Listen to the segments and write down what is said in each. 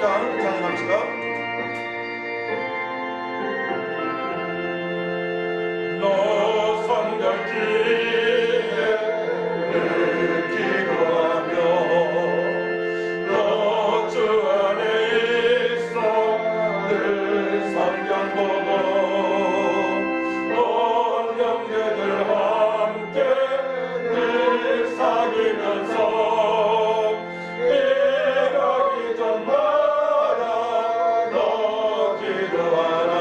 10장 찬양합시다. 너 성결기에 늘 기도하며 너 주 안에 있어 늘 성경 보고 온 형제들 함께 늘 사귀면서 일하기 전마다 너 기도하라.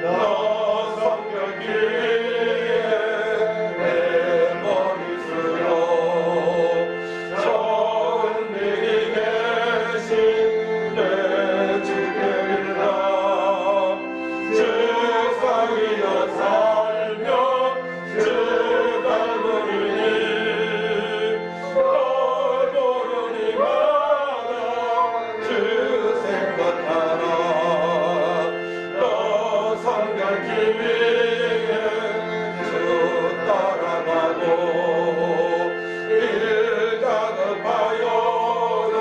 너 성결기에 내 머리 숙여 좋은 일이 계신 내 주께 빌라. 주 사귀어 살며 주 닮으리니 널 모르니마다 주 생각하라. 너 성결기 위해 주 따라가고 일 작업하여도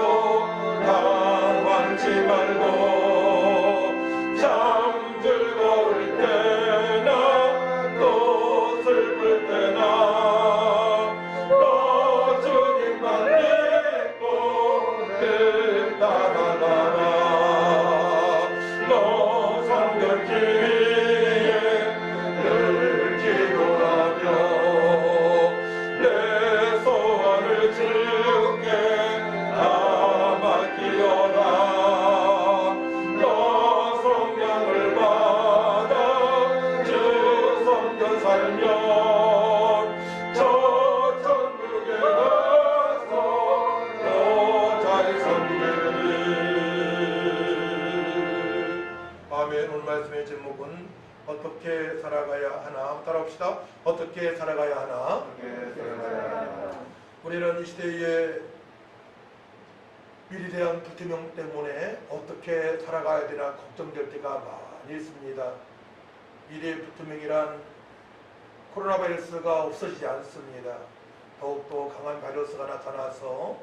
당황치 말고 참 즐거울 때나 또 슬플 때나 너 주님만 믿고 늘 따라가라. 너 성결기 위해 늘 기도하며 내 소원을 주께 다 맡기어라. 너 성령을 받아 주 성전 살면 저 천국에 가서 더 잘 섬기리. 아멘. 오늘 말씀의 제목은 어떻게 살아가야 하나. 한번 따라합시다. 어떻게 살아가야 하나. 우리는 이 시대에 미래에 대한 불투명 때문에 어떻게 살아가야 되나 걱정될 때가 많이 있습니다. 미래의 불투명이란 코로나 바이러스가 없어지지 않습니다. 더욱더 강한 바이러스가 나타나서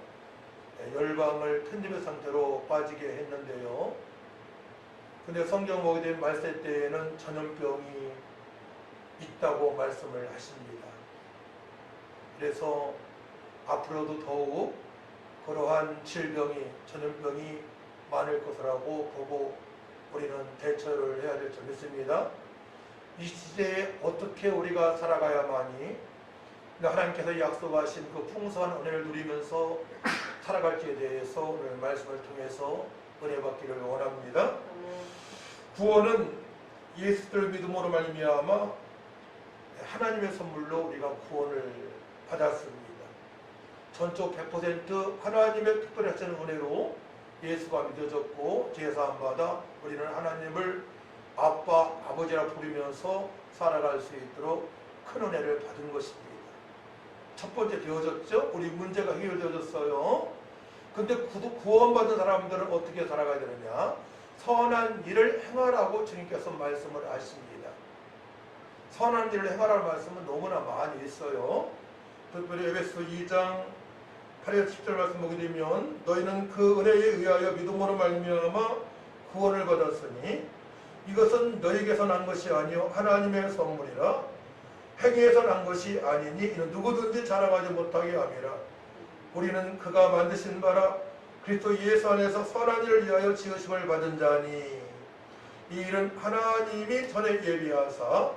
열방을 편집의 상태로 빠지게 했는데요. 근데 성경 보게 된 말세 때에는 전염병이 있다고 말씀을 하십니다. 그래서 앞으로도 더욱 그러한 질병이, 전염병이 많을 것이라고 보고 우리는 대처를 해야 될 줄 믿습니다. 이 시대에 어떻게 우리가 살아가야만이 하나님께서 약속하신 그 풍성한 은혜를 누리면서 살아갈지에 대해서 오늘 말씀을 통해서 은혜 받기를 원합니다. 구원은 예수를 믿음으로 말미암아 하나님의 선물로 우리가 구원을 받았습니다. 전적 100% 하나님의 특별히 하시는 은혜로 예수가 믿어졌고 제사함받아 우리는 하나님을 아빠, 아버지라 부르면서 살아갈 수 있도록 큰 은혜를 받은 것입니다. 첫 번째 되어졌죠. 우리 문제가 해결되어졌어요. 근데 구원받은 사람들은 어떻게 살아가야 되느냐? 선한 일을 행하라고 주님께서 말씀을 하십니다. 선한 일을 행하라는 말씀은 너무나 많이 있어요. 특별히 에베소 2장 8절 10절 말씀 보게 되면 너희는 그 은혜에 의하여 믿음으로 말미암아 구원을 받았으니 이것은 너희에게서 난 것이 아니요 하나님의 선물이라. 행위에서 난 것이 아니니 이는 누구든지 자랑하지 못하게 함이라. 우리는 그가 만드신 바라 그리스도 예수 안에서 선한 일을 위하여 지으심을 받은 자니 이 일은 하나님이 전에 예비하사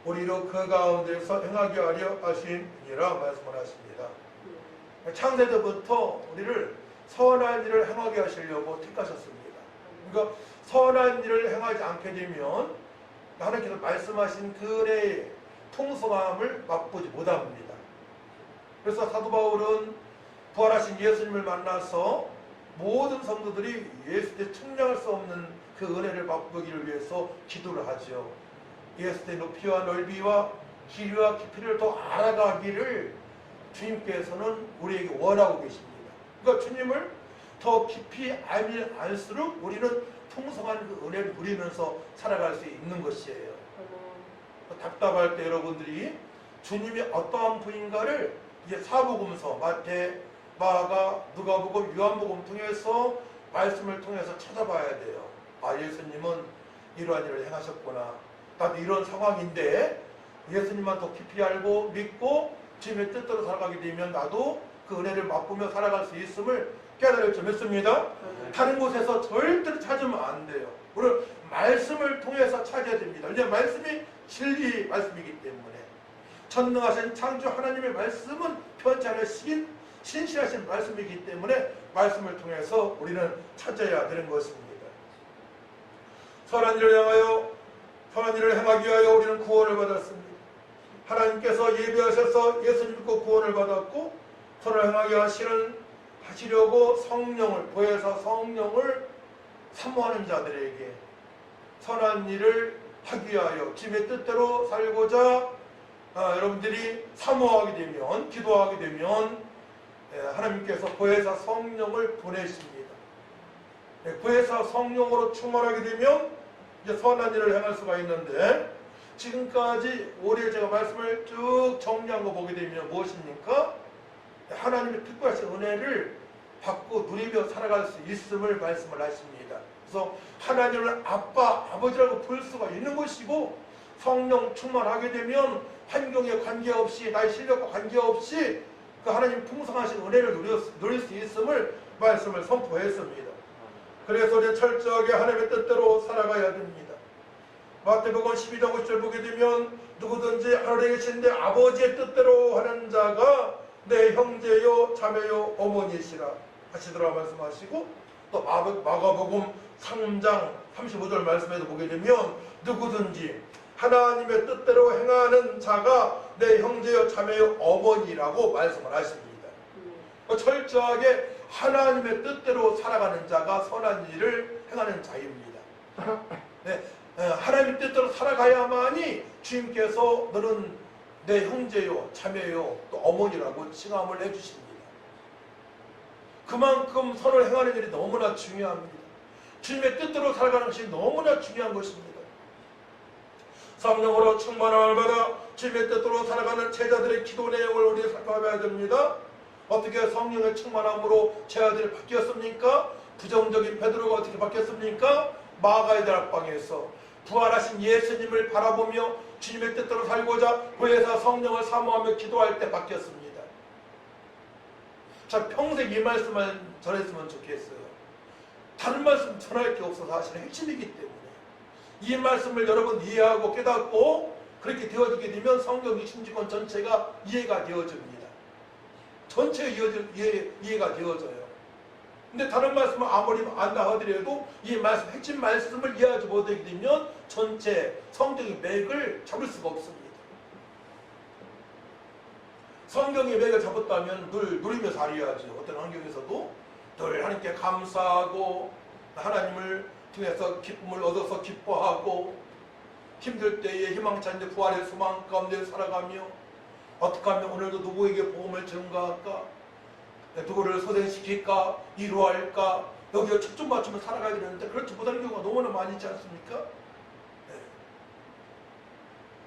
우리로 그 가운데서 행하게 하려 하심이라 말씀을 하십니다. 창세 때부터 우리를 선한 일을 행하게 하시려고 택하셨습니다. 그러니까 선한 일을 행하지 않게 되면 하나님께서 말씀하신 그 은혜의 풍성함을 맛보지 못합니다. 그래서 사도 바울은 부활하신 예수님을 만나서 모든 성도들이 예수께 측량할 수 없는 그 은혜를 맛보기를 위해서 기도를 하죠. 예수의 높이와 넓이와 길이와 깊이를 더 알아가기를 주님께서는 우리에게 원하고 계십니다. 그러니까 주님을 더 깊이 알면 알수록 우리는 풍성한 그 은혜를 누리면서 살아갈 수 있는 것이에요. 답답할 때 여러분들이 주님이 어떠한 분인가를 이제 사복음서 마태, 마가, 누가복음, 요한복음 통해서 말씀을 통해서 찾아봐야 돼요. 아, 예수님은 이러한 일을 행하셨구나. 나도 이런 상황인데 예수님만 더 깊이 알고 믿고 주님의 뜻대로 살아가게 되면 나도 그 은혜를 맛보며 살아갈 수 있음을 깨달을 줄 믿습니다. 다른 곳에서 절대로 찾으면 안 돼요. 우리는 말씀을 통해서 찾아야 됩니다. 왜냐하면 말씀이 진리 말씀이기 때문에 전능하신 창조 하나님의 말씀은 편치 않으신 신실하신 말씀이기 때문에 말씀을 통해서 우리는 찾아야 되는 것입니다. 선한 일을 향하여 선한 일을 행하기 위하여 우리는 구원을 받았습니다. 하나님께서 예비하셔서 예수 믿고 구원을 받았고 선을 행하게 하시려고 성령을 보혜사 성령을 사모하는 자들에게 선한 일을 하기 위하여 주님의 뜻대로 살고자 여러분들이 사모하게 되면 기도하게 되면 하나님께서 보혜사 성령을 보내십니다. 보혜사 성령으로 충만하게 되면 이제 선한 일을 행할 수가 있는데 지금까지 올해 제가 말씀을 쭉 정리한 거 보게 되면 무엇입니까? 하나님의 특별하신 은혜를 받고 누리며 살아갈 수 있음을 말씀을 하십니다. 그래서 하나님을 아빠, 아버지라고 부를 수가 있는 것이고 성령 충만하게 되면 환경에 관계없이 나의 실력과 관계없이 그 하나님 풍성하신 은혜를 누릴 수 있음을 말씀을 선포했습니다. 그래서 우리 철저하게 하나님의 뜻대로 살아가야 됩니다. 마태복음 12장 50절 보게 되면 누구든지 하늘에 계신 내 아버지의 뜻대로 하는 자가 내 형제요 자매요 어머니시라 하시더라 말씀하시고 또 마가복음 3장 35절 말씀에도 보게 되면 누구든지 하나님의 뜻대로 행하는 자가 내 형제요 자매요 어머니라고 말씀을 하십니다. 철저하게 하나님의 뜻대로 살아가는 자가 선한 일을 행하는 자입니다. 네, 하나님의 뜻대로 살아가야만이 주님께서 너는 내 형제요 자매요 또 어머니라고 칭함을 해주십니다. 그만큼 선을 행하는 일이 너무나 중요합니다. 주님의 뜻대로 살아가는 것이 너무나 중요한 것입니다. 성령으로 충만함을 받아 주님의 뜻대로 살아가는 제자들의 기도 내용을 우리가 살펴봐야 됩니다. 어떻게 성령의 충만함으로 제자들이 바뀌었습니까? 부정적인 베드로가 어떻게 바뀌었습니까? 마가의 다락방에서 부활하신 예수님을 바라보며 주님의 뜻대로 살고자 보혜사 성령을 사모하며 기도할 때 바뀌었습니다. 자, 평생 이 말씀만 전했으면 좋겠어요. 다른 말씀 전할 게 없어서 사실은 핵심이기 때문에 이 말씀을 여러분 이해하고 깨닫고 그렇게 되어지게 되면 성경 66권 전체가 이해가 되어집니다. 전체가 이해가 되어져요. 근데 다른 말씀을 아무리 안다 하더라도 이 말씀, 핵심 말씀을 이해하지 못하게 되면 전체 성경의 맥을 잡을 수가 없습니다. 성경의 맥을 잡았다면 늘 누리며 살아야죠. 어떤 환경에서도 늘 하나님께 감사하고 하나님을 통해서 기쁨을 얻어서 기뻐하고 힘들 때에 희망치 않는 부활의 소망 가운데 살아가며 어떻게 하면 오늘도 누구에게 복음을 전가할까? 누구를 소생시킬까? 이루할까? 여기에 초점 맞추며 살아가야 되는데 그렇지 못하는 경우가 너무나 많이 있지 않습니까? 네.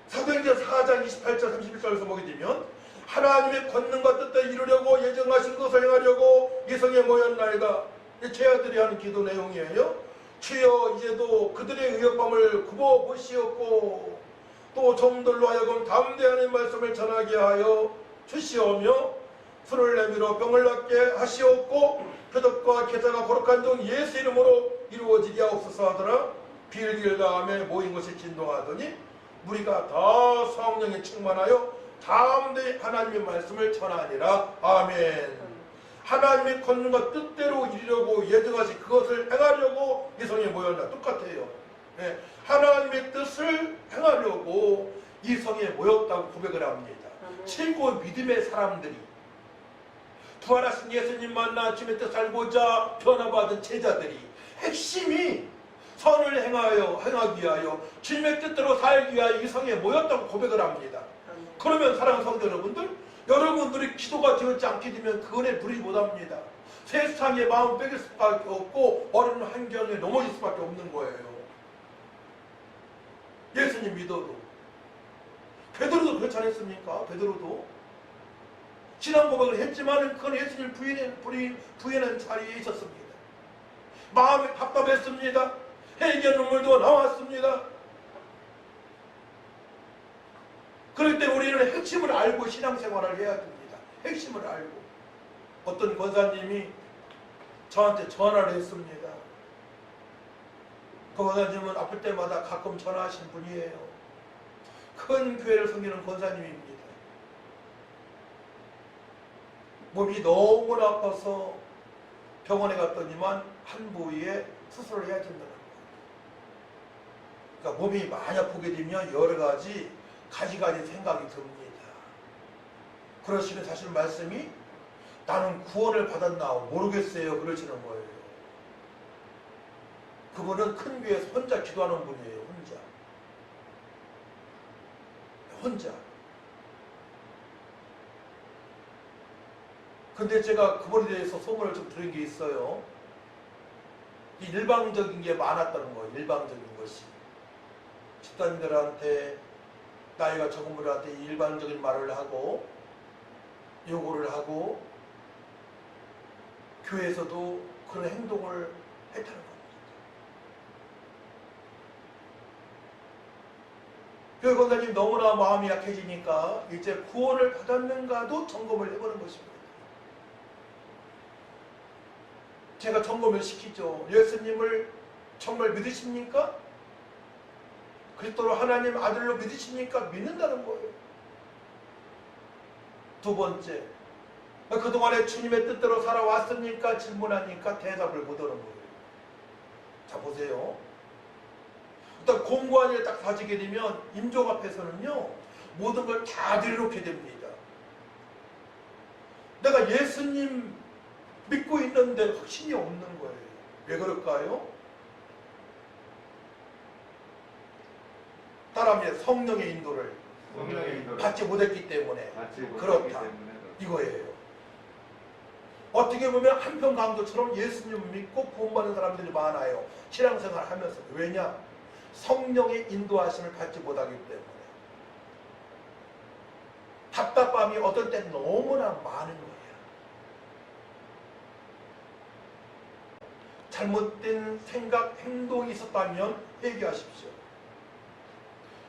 사도행전 4장 28절 31절에서 보게 되면 하나님의 권능과 뜻을 이루려고 예정하신 것을 행하려고 이성에 모였나이다. 제자들이 하는 기도 내용이에요. 주여 이제도 그들의 의협함을 굽어보시옵고 또 종들로 하여금 담대하는 말씀을 전하게 하여 주시오며 술을 내밀어 병을 낫게 하시옵고 표적과 계사가 거룩한 종 예수 이름으로 이루어지게 하옵소서 하더라. 빌길 다음에 모인 것이 진동하더니 무리가 다 성령에 충만하여 담대히 하나님의 말씀을 전하니라. 아멘. 하나님의 권능과 뜻대로 이루려고 예정하신 그것을 행하려고 이 성에 모였나 똑같아요. 네. 하나님의 뜻을 행하려고 이 성에 모였다고 고백을 합니다. 최고 믿음의 사람들이 부활하신 예수님 만나 주님의 뜻을 알고자 변화받은 제자들이 핵심이 선을 행하기 위하여 주님의 뜻대로 살기 위하여 이 성에 모였다고 고백을 합니다. 그러면 사랑하는 성도 여러분들, 여러분들이 기도가 되었지 않게 되면 그 은혜 누리지 못합니다. 세상에 마음 뺏길 수밖에 없고 어려운 환경에 넘어질 수밖에 없는 거예요. 예수님 믿어도 베드로도 그렇지 않았습니까? 베드로도 신앙 고백을 했지만 그건 예수님을 부인하는 자리에 있었습니다. 마음이 답답했습니다. 해결 눈물도 나왔습니다. 그럴 때 우리는 핵심을 알고 신앙생활을 해야 됩니다. 핵심을 알고. 어떤 권사님이 저한테 전화를 했습니다. 그 권사님은 아플 때마다 가끔 전화하신 분이에요. 큰 교회를 섬기는 권사님입니다. 몸이 너무나 아파서 병원에 갔더니만 한 부위에 수술을 해야 된다는 거예요. 그러니까 몸이 많이 아프게 되면 여러 가지 가지가지 생각이 듭니다. 그러시는 사실 말씀이 나는 구원을 받았나 모르겠어요. 그러시는 거예요. 그분은 큰 교회에서 혼자 기도하는 분이에요. 혼자. 근데 제가 그분에 대해서 소문을 좀 들은 게 있어요. 일방적인 게 많았다는 거예요. 일방적인 것이. 집사님들한테 나이가 적은 분들한테 일반적인 말을 하고 요구를 하고 교회에서도 그런 행동을 했다는 겁니다. 교회 권사님 너무나 마음이 약해지니까 이제 구원을 받았는가도 점검을 해보는 것입니다. 제가 점검을 시키죠. 예수님을 정말 믿으십니까? 그리스도로 하나님 아들로 믿으십니까? 믿는다는 거예요. 두 번째, 그동안에 주님의 뜻대로 살아왔습니까? 질문하니까 대답을 못하는 거예요. 자, 보세요. 어떤 공고한 일을 딱 가지게 되면 임종 앞에서는요, 모든 걸 다 내려놓게 됩니다. 내가 예수님 믿고 있는데 확신이 없는 거예요. 왜 그럴까요? 따라하면 성령의 인도를 받지 못했기 때문에 그렇다. 이거예요. 어떻게 보면 한편 강도처럼 예수님을 믿고 구원받는 사람들이 많아요. 신앙생활 하면서. 왜냐? 성령의 인도하심을 받지 못하기 때문에. 답답함이 어떤 때 너무나 많은 거예요. 잘못된 생각, 행동이 있었다면 회개하십시오.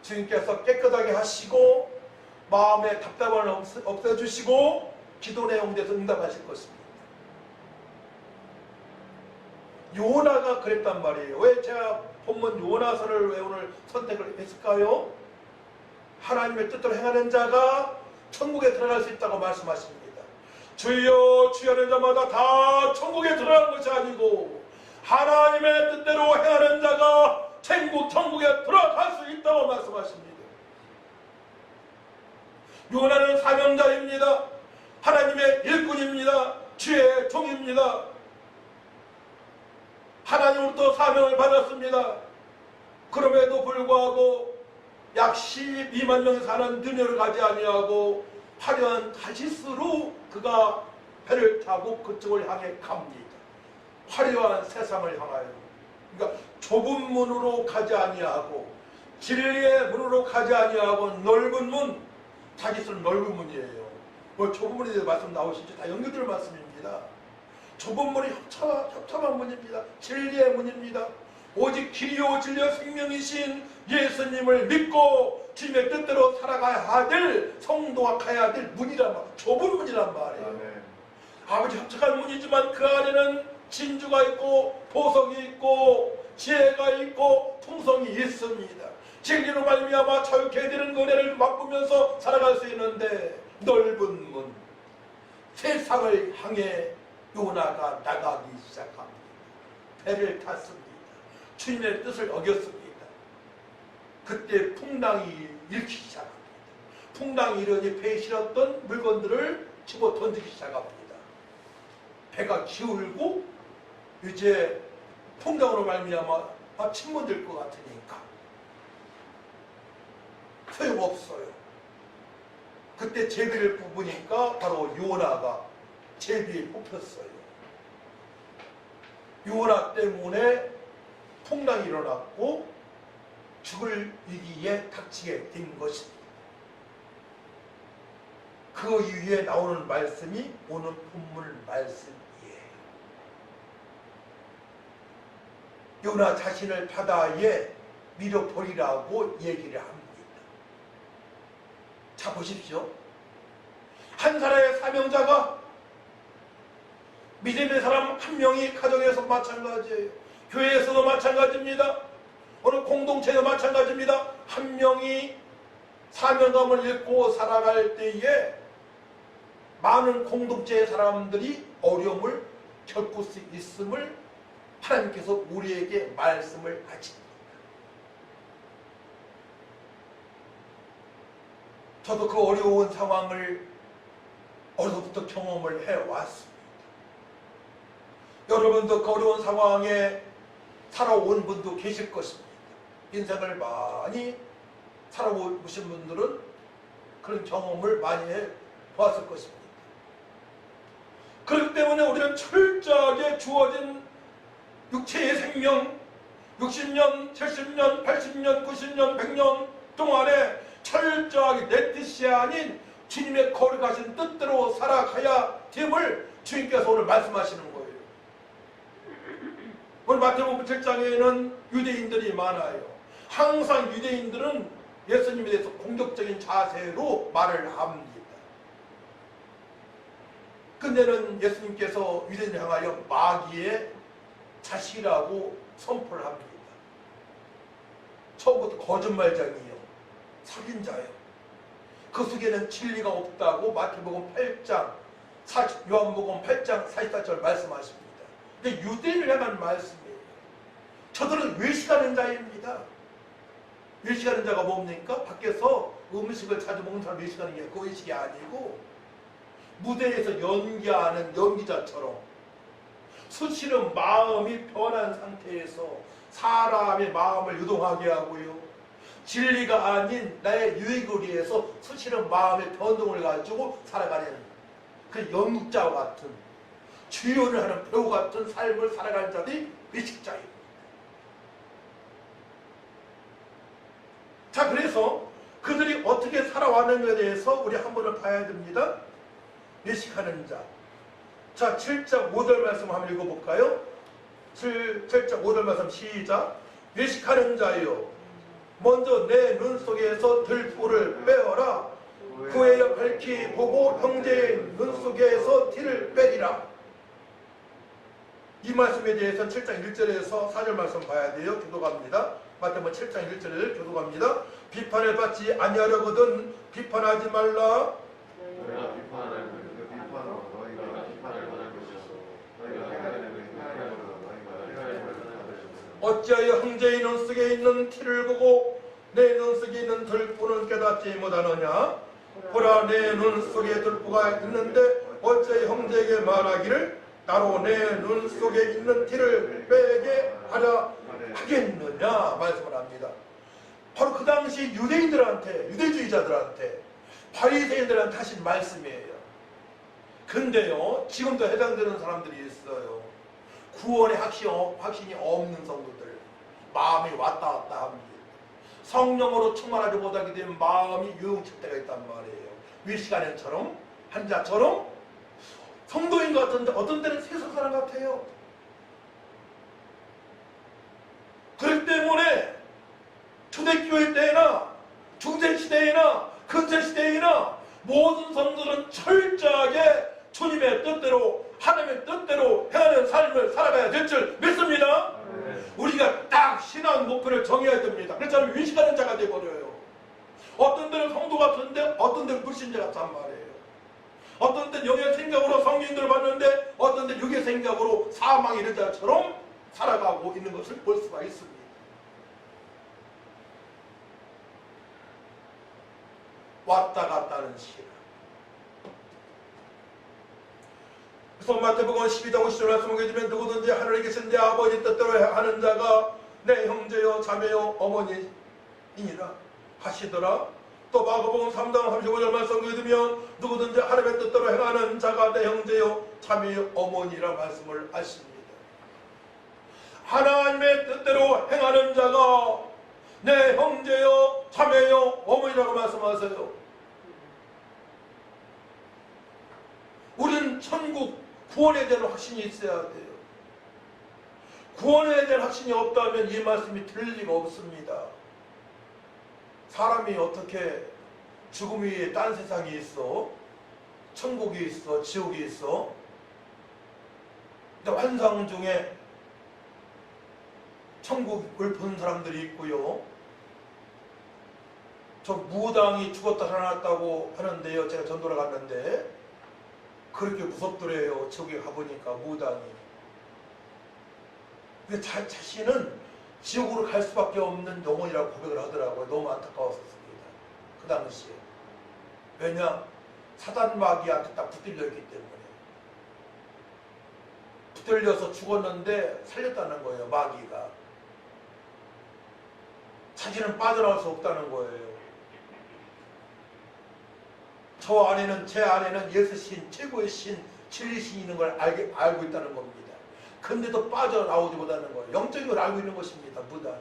주님께서 깨끗하게 하시고 마음의 답답함을 없애주시고 기도 내용에 대해서 응답하실 것입니다. 요나가 그랬단 말이에요. 왜 제가 본문 요나서를 왜 오늘 선택을 했을까요? 하나님의 뜻대로 행하는 자가 천국에 들어갈 수 있다고 말씀하십니다. 주여 주여 하는 자마다 다 천국에 들어가는 것이 아니고 하나님의 뜻대로 행하는 자가 천국에 들어갈 수 있다고 말씀하십니다. 요나는 사명자입니다. 하나님의 일꾼입니다. 주의 종입니다. 하나님으로부터 사명을 받았습니다. 그럼에도 불구하고 약 12만 명이 사는 느네를 가지 아니하고 화려한 타시스로 그가 배를 타고 그쪽을 향해 갑니다. 화려한 세상을 향하여. 그러니까 좁은 문으로 가지 아니하고 진리의 문으로 가지 아니하고 넓은 문, 타시스는 넓은 문이에요. 뭐 좁은 문에 대해서 말씀 나오시죠? 다 연결될 말씀입니다. 좁은 문이 협착한 문입니다. 진리의 문입니다. 오직 길이요 진리요 생명이신 예수님을 믿고 주님의 뜻대로 살아가야 될 성도가 가야 될 문이란 말, 좁은 문이란 말이에요. 아멘. 아버지 협착한 문이지만 그 안에는 진주가 있고 보석이 있고 지혜가 있고 통성이 있습니다. 진리로 말미암아 자유케 되는 은혜를 맛보면서 살아갈 수 있는데 넓은 문, 세상을 향해 요나가 나가기 시작합니다. 배를 탔습니다. 주님의 뜻을 어겼습니다. 그때 풍랑이 일기 시작합니다. 풍랑이 일어니 배에 실었던 물건들을 집어 던지기 시작합니다. 배가 기울고 이제 풍랑으로 말미암아 침몰될 것 같으니까 소용없어요. 그때 제비를 뽑으니까 바로 요나가 제비에 뽑혔어요. 요나 때문에 풍랑이 일어났고 죽을 위기에 닥치게 된 것입니다. 그 이후에 나오는 말씀이 오늘 본문 말씀이에요. 요나 자신을 바다에 밀어버리라고 얘기를 합니다. 자, 보십시오. 한 사람의 사명자가 믿음의 사람 한 명이 가정에서 마찬가지예요. 교회에서도 마찬가지입니다. 어느 공동체도 마찬가지입니다. 한 명이 사명감을 잃고 살아갈 때에 많은 공동체의 사람들이 어려움을 겪을 수 있음을 하나님께서 우리에게 말씀을 하십니다. 저도 그 어려운 상황을 어려서부터 경험을 해왔습니다. 여러분도 그 어려운 상황에 살아온 분도 계실 것입니다. 인생을 많이 살아오신 분들은 그런 경험을 많이 해보았을 것입니다. 그렇기 때문에 우리는 철저하게 주어진 육체의 생명 60년, 70년, 80년, 90년, 100년 동안에 철저하게 내 뜻이 아닌 주님의 거룩하신 뜻대로 살아가야 됨을 주님께서 오늘 말씀하시는 거예요. 오늘 마태복음 7장에는 유대인들이 많아요. 항상 유대인들은 예수님에 대해서 공격적인 자세로 말을 합니다. 근데는 예수님께서 유대인을 향하여 마귀의 자식이라고 선포를 합니다. 처음부터 거짓말장이에요. 살인자예요. 그 속에는 진리가 없다고 마태복음 8장, 요한복음 8장 44절 말씀하십니다. 근데 유대인을 향한 말씀이에요. 저들은 외식하는 자입니다. 외식하는 자가 뭡니까? 밖에서 음식을 자주 먹는 사람 외식하는 게 그 외식이 아니고 무대에서 연기하는 연기자처럼 수시로 마음이 변한 상태에서 사람의 마음을 유동하게 하고요. 진리가 아닌 나의 유익을 위해서 수시로 마음의 변동을 가지고 살아가는 그 연극자와 같은 주연을 하는 배우 같은 삶을 살아가는 자들이 외식자입니다. 자, 그래서 그들이 어떻게 살아왔는지에 대해서 우리 한 번을 봐야 됩니다. 외식하는 자. 자, 7장 5절 말씀 한번 읽어볼까요? 7장 5절 말씀 시작. 외식하는 자여, 먼저 내 눈 속에서 들보를 빼어라. 후에 밝히 보고 형제의 눈 속에서 티를 빼리라. 이 말씀에 대해서는 7장 1절에서 4절 말씀 봐야 돼요. 교도갑니다. 마태복음 7장 1절을 교도갑니다. 비판을 받지 아니하려거든 비판하지 말라. 너희가 비판을 비판으로 너희가 비판을 받을 것이었어. 너희가 행하는 행하려고 너희가 행하지 말라. 어찌하여 형제의 눈 속에 있는 티를 보고 내 눈 속에 있는 들보는 깨닫지 못하느냐? 보라, 내 눈 속에 들보가 있는데 어찌하여 형제에게 말하기를 나로 내 눈 속에 있는 티를 빼게 하려 하겠느냐 말씀을 합니다. 바로 그 당시 유대인들한테, 유대주의자들한테, 바리새인들한테 하신 말씀이에요. 근데요, 지금도 해당되는 사람들이 있어요. 구원의 확신이 없는 성도들, 마음이 왔다 갔다 합니다. 성령으로 충만하지 못하게 되면 마음이 유흥칠 때가 있단 말이에요. 위시간처럼 한자처럼 성도인 것 같은데 어떤 때는 세상 사람 같아요. 그렇기 때문에 초대교회 때나 중세시대이나 근세시대이나 모든 성도들은 철저하게 주님의 뜻대로 하나님의 뜻대로 행하는 삶을 살아가야 될 줄 믿습니다. 우리가 딱 신앙 목표를 정해야 됩니다. 그렇지 위식하는 자가 되어버려요. 어떤 데는 성도 같은데 어떤 데는 불신자 같단 말이에요. 어떤 데는 영의 생각으로 성령들을 봤는데 어떤 데는 육의 생각으로 사망 이른 자처럼 살아가고 있는 것을 볼 수가 있습니다. 왔다 갔다 하는 시간. 그래서 마태복음 12장 50절 말씀을 보게 되면 누구든지 하늘에 계신 내 아버지 뜻대로 하는 자가 내 형제요 자매요 어머니이니라 하시더라. 또 마가복음 3장 35절 말씀을 보게 되면 누구든지 하나님의 뜻대로 행하는 자가 내 형제요 자매요 어머니라 말씀을 하십니다. 하나님의 뜻대로 행하는 자가 내 형제요 자매요 어머니라고 말씀하세요. 우리는 천국 구원에 대한 확신이 있어야 돼요. 구원에 대한 확신이 없다면 이 말씀이 들릴 리가 없습니다. 사람이 어떻게 죽음 위에 딴 세상이 있어? 천국이 있어? 지옥이 있어? 근데 환상 중에 천국을 본 사람들이 있고요. 저 무당이 죽었다 살아났다고 하는데요. 제가 전도를 갔는데 그렇게 무섭더래요. 지옥에 가보니까 무당이. 근데 자신은 지옥으로 갈 수밖에 없는 영혼이라고 고백을 하더라고요. 너무 안타까웠습니다. 그 당시에. 왜냐? 사단 마귀한테 딱 붙들려 있기 때문에. 붙들려서 죽었는데 살렸다는 거예요. 마귀가. 자신은 빠져나올 수 없다는 거예요. 저 안에는, 제 안에는 예수 신, 최고의 신, 진리신이 있는 걸 알고 있다는 겁니다. 근데도 빠져나오지 못하는 거예요. 영적인 걸 알고 있는 것입니다. 무단히.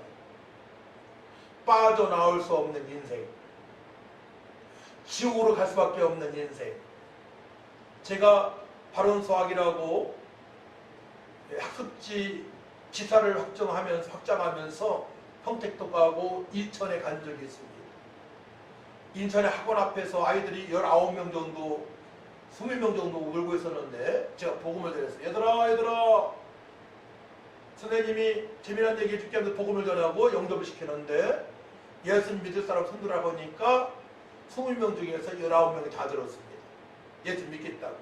빠져나올 수 없는 인생. 지옥으로 갈 수밖에 없는 인생. 제가 발원수학이라고 학습지 지사를 확장하면서 평택도 가고 인천에 간 적이 있습니다. 인천의 학원 앞에서 아이들이 19명 정도, 20명 정도 울고 있었는데 제가 복음을 전했어요. 얘들아 선생님이 재미난 얘기 해줄게 하면서 복음을 전하고 영접을 시키는데 예수님 믿을 사람 손들어 보니까 20명 중에서 19명이 다 들었습니다. 예수 믿겠다고.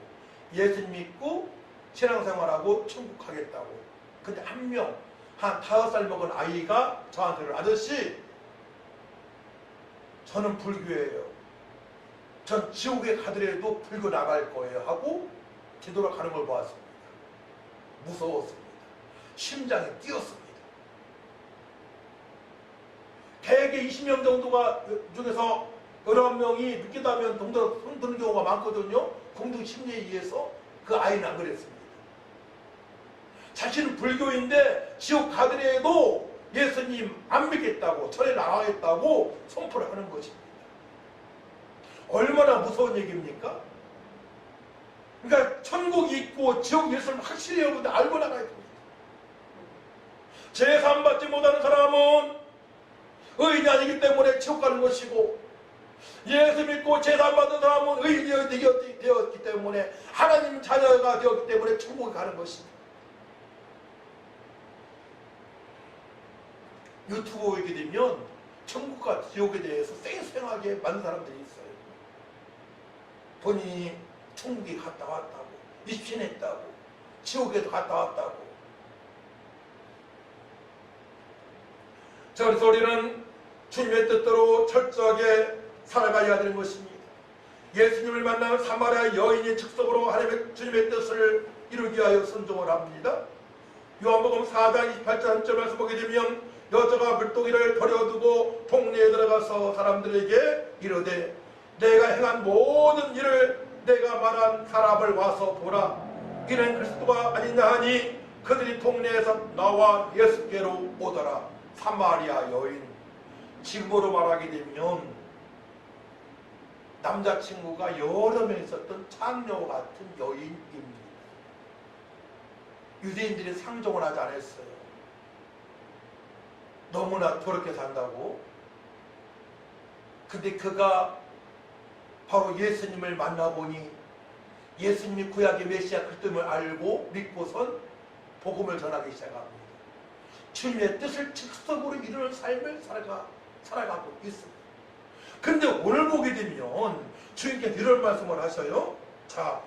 예수 믿고 신앙생활하고 천국 가겠다고. 근데 한 명, 한 5살 먹은 아이가 저한테 아저씨 저는 불교예요. 전 지옥에 가더라도 불교 나갈 거예요 하고 뒤돌아가는 걸 보았습니다. 무서웠습니다. 심장이 뛰었습니다. 대개 20명 정도가 중에서 11명이 믿겠다면 손 드는 경우가 많거든요. 공동 심리에 의해서 그 아이는 안 그랬습니다. 자신은 불교인데 지옥 가더라도 예수님 안 믿겠다고, 절에 나가겠다고 선포를 하는 것입니다. 얼마나 무서운 얘기입니까? 그러니까 천국이 있고 지옥이 있음을 확실히 여러분들 알고 나가야 됩니다. 제사 받지 못하는 사람은 의인이 아니기 때문에 지옥 가는 것이고, 예수 믿고 제사 받는 사람은 의인이 되었기 때문에 하나님 자녀가 되었기 때문에 천국에 가는 것입니다. 유튜브 보게 되면 천국과 지옥에 대해서 쌩쌩하게 많은 사람들이 있어요. 본인이 천국에 갔다 왔다고, 입신했다고, 지옥에도 갔다 왔다고. 자, 그래서 우리는 주님의 뜻대로 철저하게 살아가야 되는 것입니다. 예수님을 만난 사마리아 여인의 즉석으로 하나님의 주님의 뜻을 이루기 위하여 순종을 합니다. 요한복음 4장 28절 1절 말씀 보게 되면 여자가 물동이를 버려두고 동네에 들어가서 사람들에게 이르되 내가 행한 모든 일을 내가 말한 사람을 와서 보라. 이는 그리스도가 아니냐 하니 그들이 동네에서 나와 예수께로 오더라. 사마리아 여인. 지금으로 말하게 되면 남자친구가 여러 명 있었던 창녀 같은 여인입니다. 유대인들이 상종을 하지 않았어요. 너무나 더럽게 산다고. 근데 그가 바로 예수님을 만나보니 예수님이 구약의 메시아 그리스도임을 알고 믿고선 복음을 전하기 시작합니다. 주님의 뜻을 즉석으로 이루는 삶을 살아가고 있습니다. 근데 오늘 보게 되면 주님께서 이런 말씀을 하셔요. 자,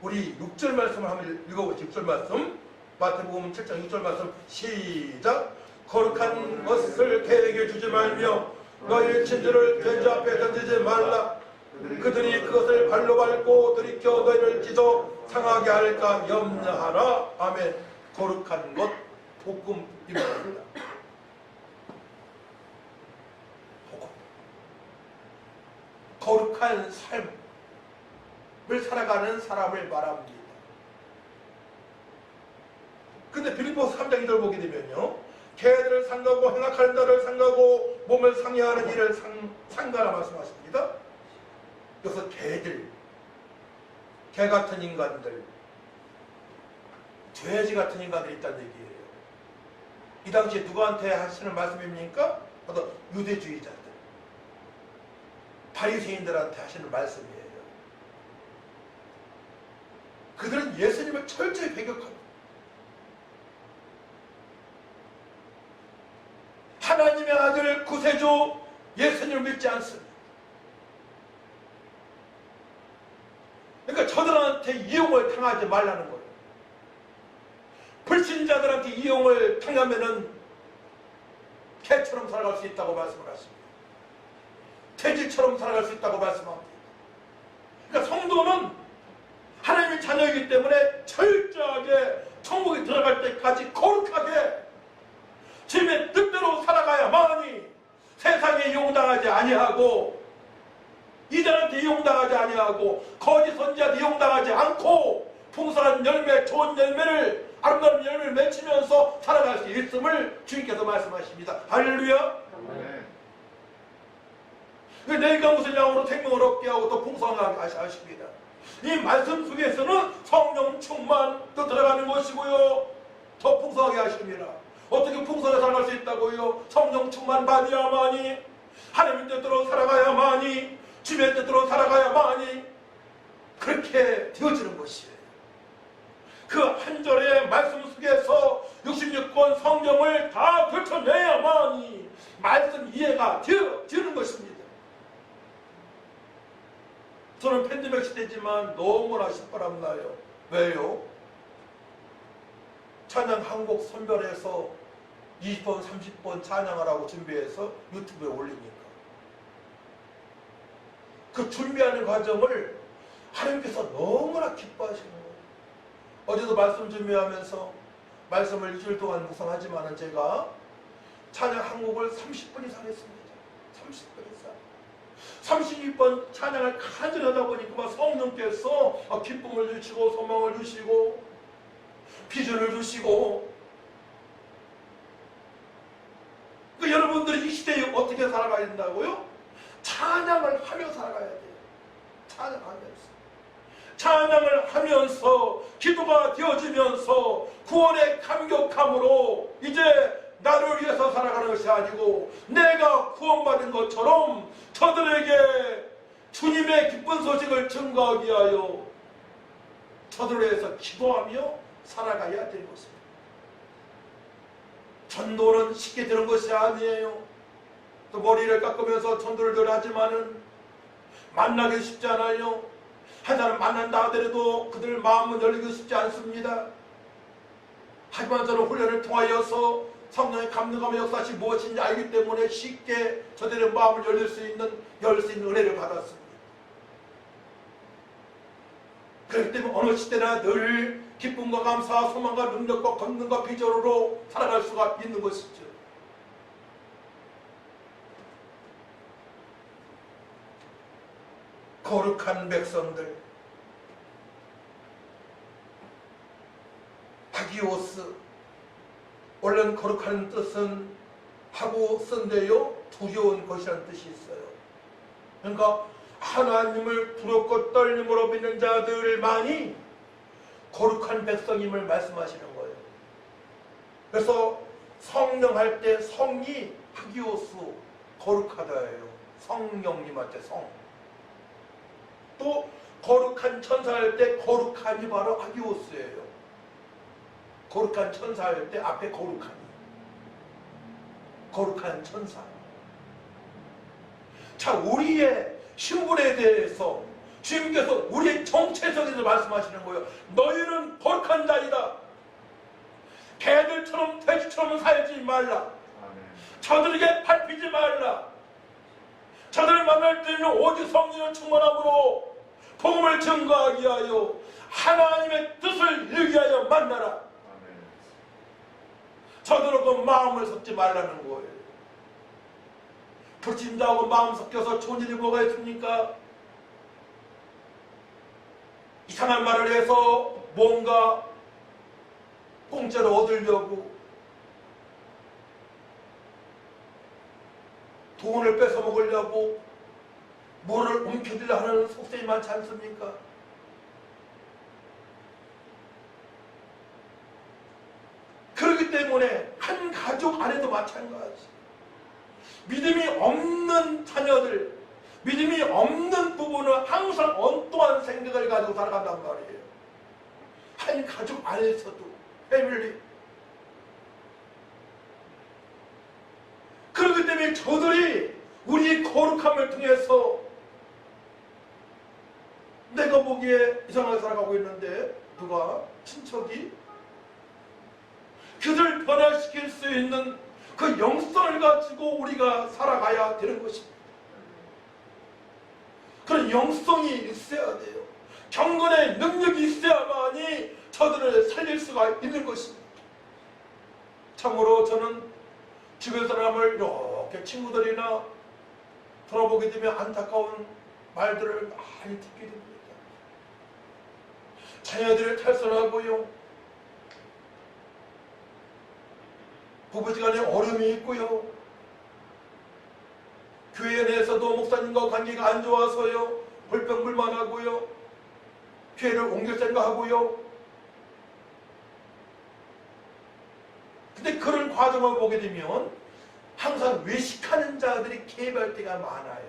우리 6절 말씀을 한번 읽어보시죠. 6절 말씀, 마태복음 7장 6절 말씀 시작. 거룩한 것을 계획해 주지 말며 너희의 친구를 돼지 앞에 던지지 말라. 그들이 그것을 발로 밟고 들이켜 너희를 찢어 상하게 할까 염려하라. 아멘. 거룩한 것, 복음입니다. 복음. 거룩한 삶을 살아가는 사람을 말합니다. 근데 빌립보서 3장 2절 보게 되면요, 개들을 상가고 행악하는 자를 상가고 몸을 상해하는 일을 상가라 말씀하십니다. 여기서 개들, 개 같은 인간들, 돼지 같은 인간들이 있다는 얘기예요. 이 당시에 누구한테 하시는 말씀입니까? 어떤 유대주의자들, 바리새인들한테 하시는 말씀이에요. 그들은 예수님을 철저히 배격합니다. 하나님의 아들 구세주 예수님을 믿지 않습니다. 그러니까 저들한테 이용을 당하지 말라는 거예요. 불신자들한테 이용을 당하면은 개처럼 살아갈 수 있다고 말씀을 하십니다. 돼지처럼 살아갈 수 있다고 말씀합니다. 그러니까 성도는 하나님의 자녀이기 때문에 철저하게 천국에 들어갈 때까지 거룩하게 주님의 뜻대로 살아가야만이 세상에 이용당하지 아니하고 이들한테 이용당하지 아니하고 거짓 선지자한테 이용당하지 않고 풍성한 열매, 좋은 열매를, 아름다운 열매를 맺히면서 살아갈 수 있음을 주님께서 말씀하십니다. 할렐루야. 내가 무슨 양으로 생명을 얻게 하고 또 풍성하게 하십니다. 이 말씀 속에서는 성령 충만도 들어가는 것이고요, 더 풍성하게 하십니다. 어떻게 풍성하게 살아갈 수 있다고요? 성령 충만 받아야만이, 하나님의 뜻대로 살아가야만이, 주님의 뜻대로 살아가야만이 그렇게 되어지는 것이에요. 그 한 절의 말씀 속에서 66권 성경을 다 펼쳐내야만이 말씀 이해가 되는 것입니다. 저는 팬데믹 시대지만 너무나 시바람 나요. 왜요? 찬양 한 곡 선별해서 20번, 30번 찬양을 하고 준비해서 유튜브에 올리니까 그 준비하는 과정을 하나님께서 너무나 기뻐하시는 거예요. 어제도 말씀 준비하면서 말씀을 일주일 동안 묵상하지만은 제가 찬양 한 곡을 30분 이상 했습니다. 30분 이상. 32번 찬양을 간절히 하다 보니까 성령께서 기쁨을 주시고 소망을 주시고 비전을 주시고, 그 여러분들이 이 시대에 어떻게 살아가야 된다고요? 찬양을 하며 살아가야 돼요. 찬양하면서. 찬양을 하면서 기도가 되어지면서 구원의 감격함으로 이제 나를 위해서 살아가는 것이 아니고 내가 구원받은 것처럼 저들에게 주님의 기쁜 소식을 증거하기 위하여 저들을 위해서 기도하며 살아가야 되는 것입니다. 전도는 쉽게 되는 것이 아니에요. 또 머리를 깎으면서 전도를 늘 하지만은 만나기 쉽지 않아요. 한 사람 만난다 하더라도 그들 마음은 열리기 쉽지 않습니다. 하지만 저는 훈련을 통하여서 성령의 감동하며 역사시 무엇인지 알기 때문에 쉽게 저들의 마음을 열 수 있는 은혜를 받았습니다. 그렇기 때문에 어느 시대나 늘 기쁨과 감사, 소망과 능력과 권능과 비전으로 살아갈 수가 있는 것이죠. 거룩한 백성들, 하기오스, 원래는 거룩한 뜻은 하고 쓴데요, 두려운 것이라는 뜻이 있어요. 그러니까 하나님을 두렵고 떨림으로 믿는 자들만이 거룩한 백성임을 말씀하시는 거예요. 그래서 성령할 때 성이 하기오스, 거룩하다예요. 성령님한테 성. 또 거룩한 천사할 때 거룩한이 바로 하기오스예요. 거룩한 천사할 때 앞에 거룩한이, 거룩한 천사. 자, 우리의 신분에 대해서 주님께서 우리의 정체성에서 말씀하시는 거예요. 너희는 거룩한 자이다. 개들처럼 돼지처럼 살지 말라. 저들에게 밟히지 말라. 저들을 만날 때는 오직 성령의 충만함으로 복음을 증거하기 위하여 하나님의 뜻을 이루기 위하여 만나라. 저들하고 마음을 섞지 말라는 거예요. 불신자하고 마음 섞여서 좋은 일이 뭐가 있습니까? 이상한 말을 해서 뭔가 공짜로 얻으려고 돈을 뺏어 먹으려고 뭐를 움켜들려 하는 속셈이 많지 않습니까? 그렇기 때문에 한 가족 안에도 마찬가지. 믿음이 없는 자녀들, 믿음이 없는 부부는 항상 엉뚱한 생각을 가지고 살아간단 말이에요. 한 가족 안에서도 패밀리. 그렇기 때문에 저들이 우리 거룩함을 통해서 내가 보기에 이상하게 살아가고 있는데 누가 친척이 그들 변화시킬 수 있는 그 영성을 가지고 우리가 살아가야 되는 것입니다. 그런 영성이 있어야 돼요. 경건의 능력이 있어야만이 저들을 살릴 수가 있는 것입니다. 참으로 저는 주변 사람을 이렇게 친구들이나 돌아보게 되면 안타까운 말들을 많이 듣게 됩니다. 자녀들을 탈선하고요, 부부지간에 어려움이 있고요, 교회 내에서도 목사님과 관계가 안 좋아서요 불평불만하고요, 교회를 옮길 생각하고요. 근데 그런 과정을 보게 되면 항상 외식하는 자들이 개입할 때가 많아요.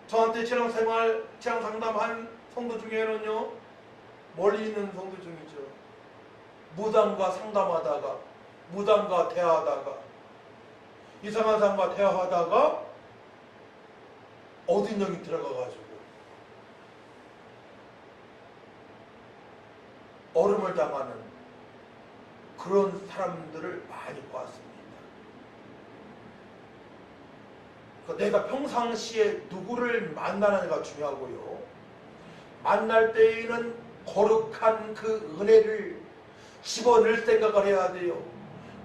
저한테 신앙생활, 신앙상담한 성도 중에는요, 멀리 있는 성도 중이죠. 무당과 상담하다가, 무당과 대화하다가, 이상한 사람과 대화하다가 어두운 영이 들어가가지고 얼음을 당하는 그런 사람들을 많이 보았습니다. 내가 평상시에 누구를 만나느냐가 중요하고요, 만날 때에는 거룩한 그 은혜를 집어넣을 생각을 해야 돼요.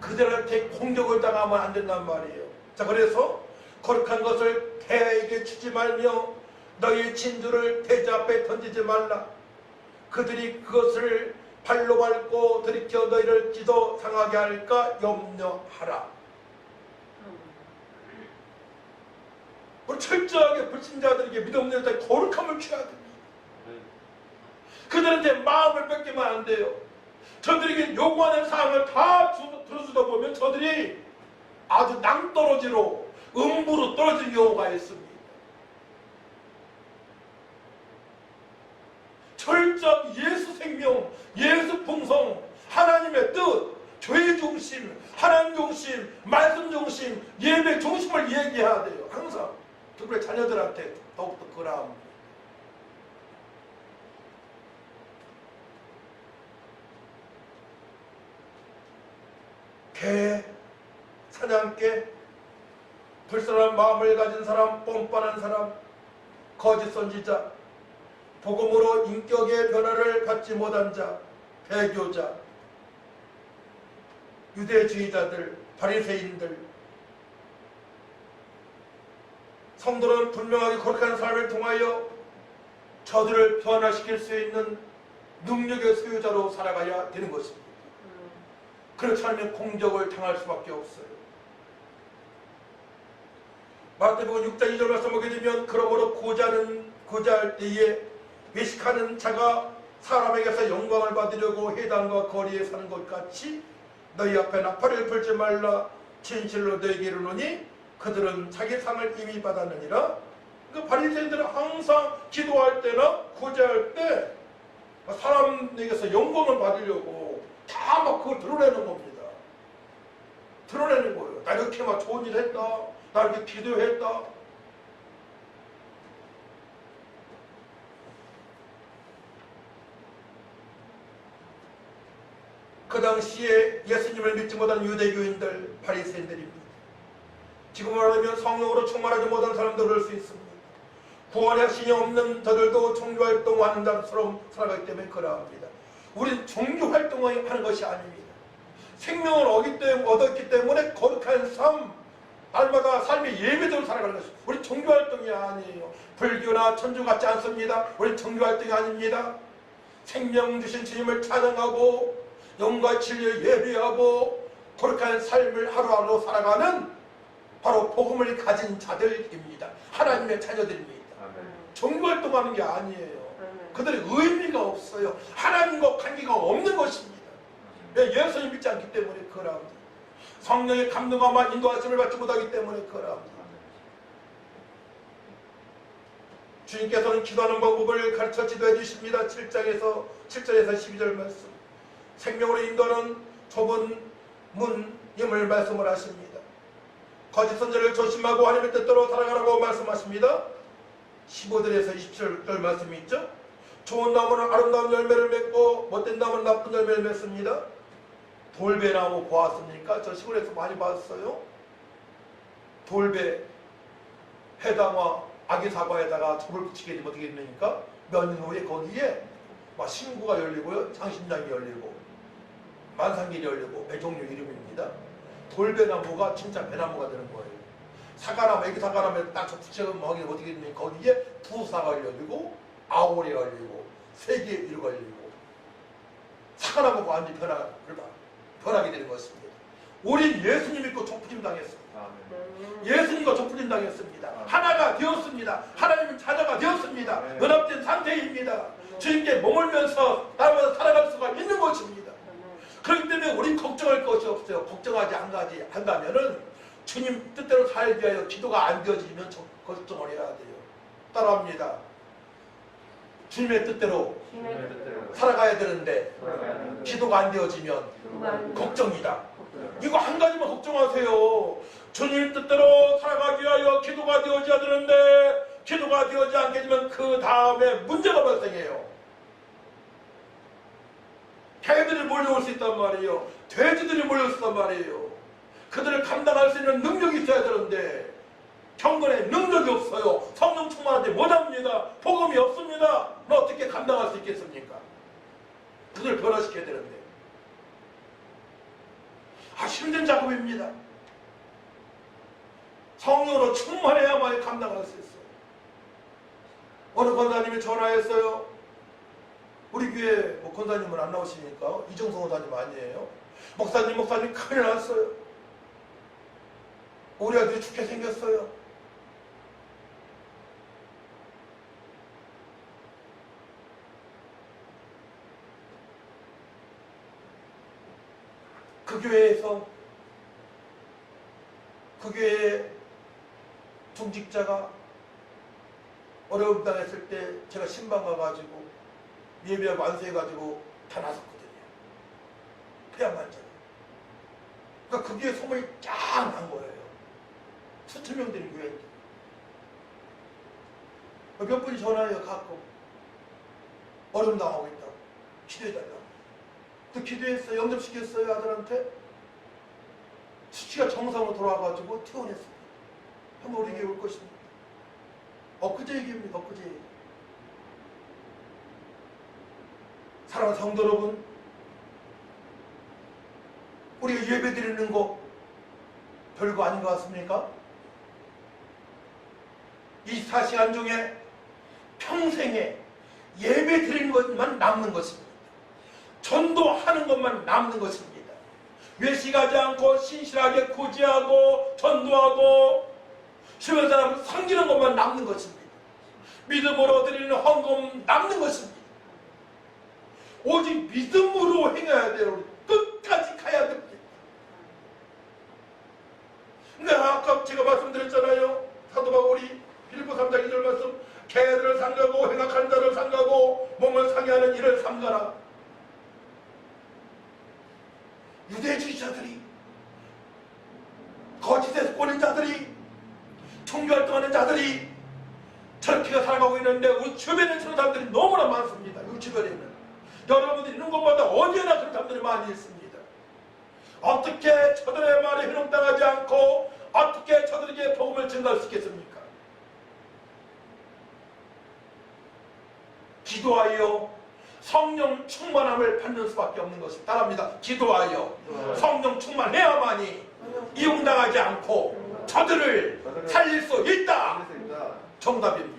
그들한테 공격을 당하면 안 된단 말이에요. 자, 그래서 거룩한 것을 대에게 주지 말며 너희 진주를 대자 앞에 던지지 말라. 그들이 그것을 발로 밟고 들이켜 너희를 찢어 상하게 할까 염려하라. 우리 철저하게 불신자들에게 믿음 없는 자들에게 거룩함을 취해야 됩니다. 그들한테 마음을 뺏기면 안 돼요. 저들에게 요구하는 사항을 다 들어주다 보면 저들이 아주 낭떠러지로 음부로 떨어진 경우가 있습니다. 철저히 예수 생명, 예수 풍성, 하나님의 뜻, 교회 중심, 하나님 중심, 말씀 중심, 예배 중심을 얘기해야 돼요. 항상. 특별히 자녀들한테 더욱더 그러라 합니다. 개, 사냥개, 불순한 마음을 가진 사람, 뻔뻔한 사람, 거짓 선지자, 복음으로 인격의 변화를 갖지 못한 자, 배교자, 유대주의자들, 바리새인들, 성도는 분명하게 거룩한 삶을 통하여 저들을 변화시킬 수 있는 능력의 소유자로 살아가야 되는 것입니다. 그렇지 않으면 공격을 당할 수밖에 없어요. 마태복음 6장 2절 말씀 보게 되면 그러므로 고자할 때에 외식하는 자가 사람에게서 영광을 받으려고 회당과 거리에 사는 것 같이 너희 앞에 나팔을 불지 말라. 진실로 너희에게 이르노니 그들은 자기 상을 이미 받았느니라. 그 바리새인들은 항상 기도할 때나 구제할 때 사람에게서 영광을 받으려고 다 막 그걸 드러내는 겁니다. 드러내는 거예요. 나 이렇게 막 좋은 일 했다. 나 이렇게 기도했다. 그 당시에 예수님을 믿지 못한 유대교인들, 바리새인들입니다. 지금 말하면 성령으로 충만하지 못한 사람도 그럴 수 있습니다. 구원의 확신이 없는 저들도 종교활동하는 자처럼 살아가기 때문에 그러합니다. 우리는 종교활동을 하는 것이 아닙니다. 생명을 얻었기 때문에 거룩한 삶, 날마다 삶의 예배대로 살아가는 것입니다. 우리 종교활동이 아니에요. 불교나 천주 같지 않습니다. 우리 종교활동이 아닙니다. 생명 주신 주님을 찬양하고 영과 진리를 예배하고 거룩한 삶을 하루하루 살아가는 바로 복음을 가진 자들입니다. 하나님의 자녀들입니다. 종교활동하는 게 아니에요. 그들의 의미가 없어요. 하나님과 관계가 없는 것입니다. 왜 예수님 믿지 않기 때문에 그러합니다. 성령의 감동함과 인도하심을 받지 못하기 때문에 그러합니다. 주님께서는 기도하는 방법을 가르쳐 지도해 주십니다. 7장에서 12절 말씀. 생명으로 인도하는 좁은 문임을 말씀을 하십니다. 거짓 선지를 조심하고 하나님의 뜻대로 살아가라고 말씀하십니다. 15절에서 27절 말씀이 있죠. 좋은 나무는 아름다운 열매를 맺고 못된 나무는 나쁜 열매를 맺습니다. 돌배나무 보았습니까? 저 시골에서 많이 봤어요. 돌배, 해당화, 아기사과에다가 톱을 붙이게 되면 어떻게 됩니까? 몇 년 후에 거기에 막 신구가 열리고요, 장신장이 열리고 만상길이 열리고 배종류 이름입니다. 돌배나무가 진짜 배나무가 되는 거예요. 사과나무, 애기 사과나무에 딱 붙여서 어떻게 되면 거기에 부사가 열리고 아오리 열리고 세계 일 걸리고 사과나무가 완전히 변하게 되는 것입니다. 우리 예수님 믿고 족부림 당했습니다. 예수님과 족부림 당했습니다. 하나가 되었습니다. 하나님은 자녀가 되었습니다. 연합된 상태입니다. 주님께 머물면서 나라마다 살아갈 수가 있는 것입니다. 그렇기 때문에 우리 걱정할 것이 없어요. 걱정하지 한다면은 주님 뜻대로 살기 위하여 기도가 안 되어지면 걱정을 해야 돼요. 따라합니다. 주님의 뜻대로 살아가야 되는데 기도가 안 되어지면 걱정이다. 이거 한 가지만 걱정하세요. 주님 뜻대로 살아가기 위하여 기도가 되어져야 되는데 기도가 되어지지 않게 되면 그 다음에 문제가 발생해요. 개들이 몰려올 수 있단 말이에요. 돼지들이 몰려올 수 있단 말이에요. 그들을 감당할 수 있는 능력이 있어야 되는데 경건에 능력이 없어요. 성령 충만한데 못합니다. 복음이 없습니다. 너 어떻게 감당할 수 있겠습니까? 그들을 변화시켜야 되는데 힘든 작업입니다. 성령으로 충만해야만 감당할 수 있어요. 어느 권사님이 전화했어요. 우리 교회 권사님은 안 나오시니까 이정성 권사님 아니에요. 목사님 큰일 났어요. 우리 아들이 죽게 생겼어요. 그 교회에서 그 교회의 중직자가 어려움 당했을 때 제가 신방 가가지고 예배하고 안수해가지고 다 나섰거든요. 폐암환자. 그러니까 그 교회 소문이 쫙 난 거예요. 수천 명 되는 교회인데. 몇 분이 전화해요. 가끔 어려움 당하고 있다고 기도해달라고. 또 기도했어요. 영접시켰어요. 아들한테. 수치가 정상으로 돌아와가지고 퇴원했습니다. 한번 우리 교회 올 것입니다. 엊그제 얘기입니다. 엊그제 얘기. 사랑하는 성도 여러분, 우리가 예배 드리는 거 별거 아닌 것 같습니까? 24시간 중에 평생에 예배 드리는 것만 남는 것입니다. 전도하는 것만 남는 것입니다. 외식하지 않고 신실하게 구제하고 전도하고 주변 사람을 섬기는 것만 남는 것입니다. 믿음으로 드리는 헌금 남는 것입니다. 오직 믿음으로 행해야 돼요. 끝까지 가야 됩니다. 근데 아까 제가 말씀드렸잖아요. 사도 바울이 빌립보 3장 2절 말씀, 개들을 상가고 행악한 자를 상가고 몸을 상해하는 일을 삼가라. 유대주의자들이, 거짓에서 꼬는 자들이, 종교활동하는 자들이 저렇게 살아가고 있는데 우리 주변에 그런 사람들이 너무나 많습니다. 우리 주변에는 여러분들이 있는 곳마다 어디에나 그런 사람들이 많이 있습니다. 어떻게 저들의 말에 희롱당하지 않고 어떻게 저들에게 복음을 전할 수 있겠습니까? 기도하여 성령 충만함을 받는 수밖에 없는 것입니다. 따라합니다. 기도하여 성령 충만해야만이 이용당하지 않고 저들을 살릴 수 있다. 정답입니다.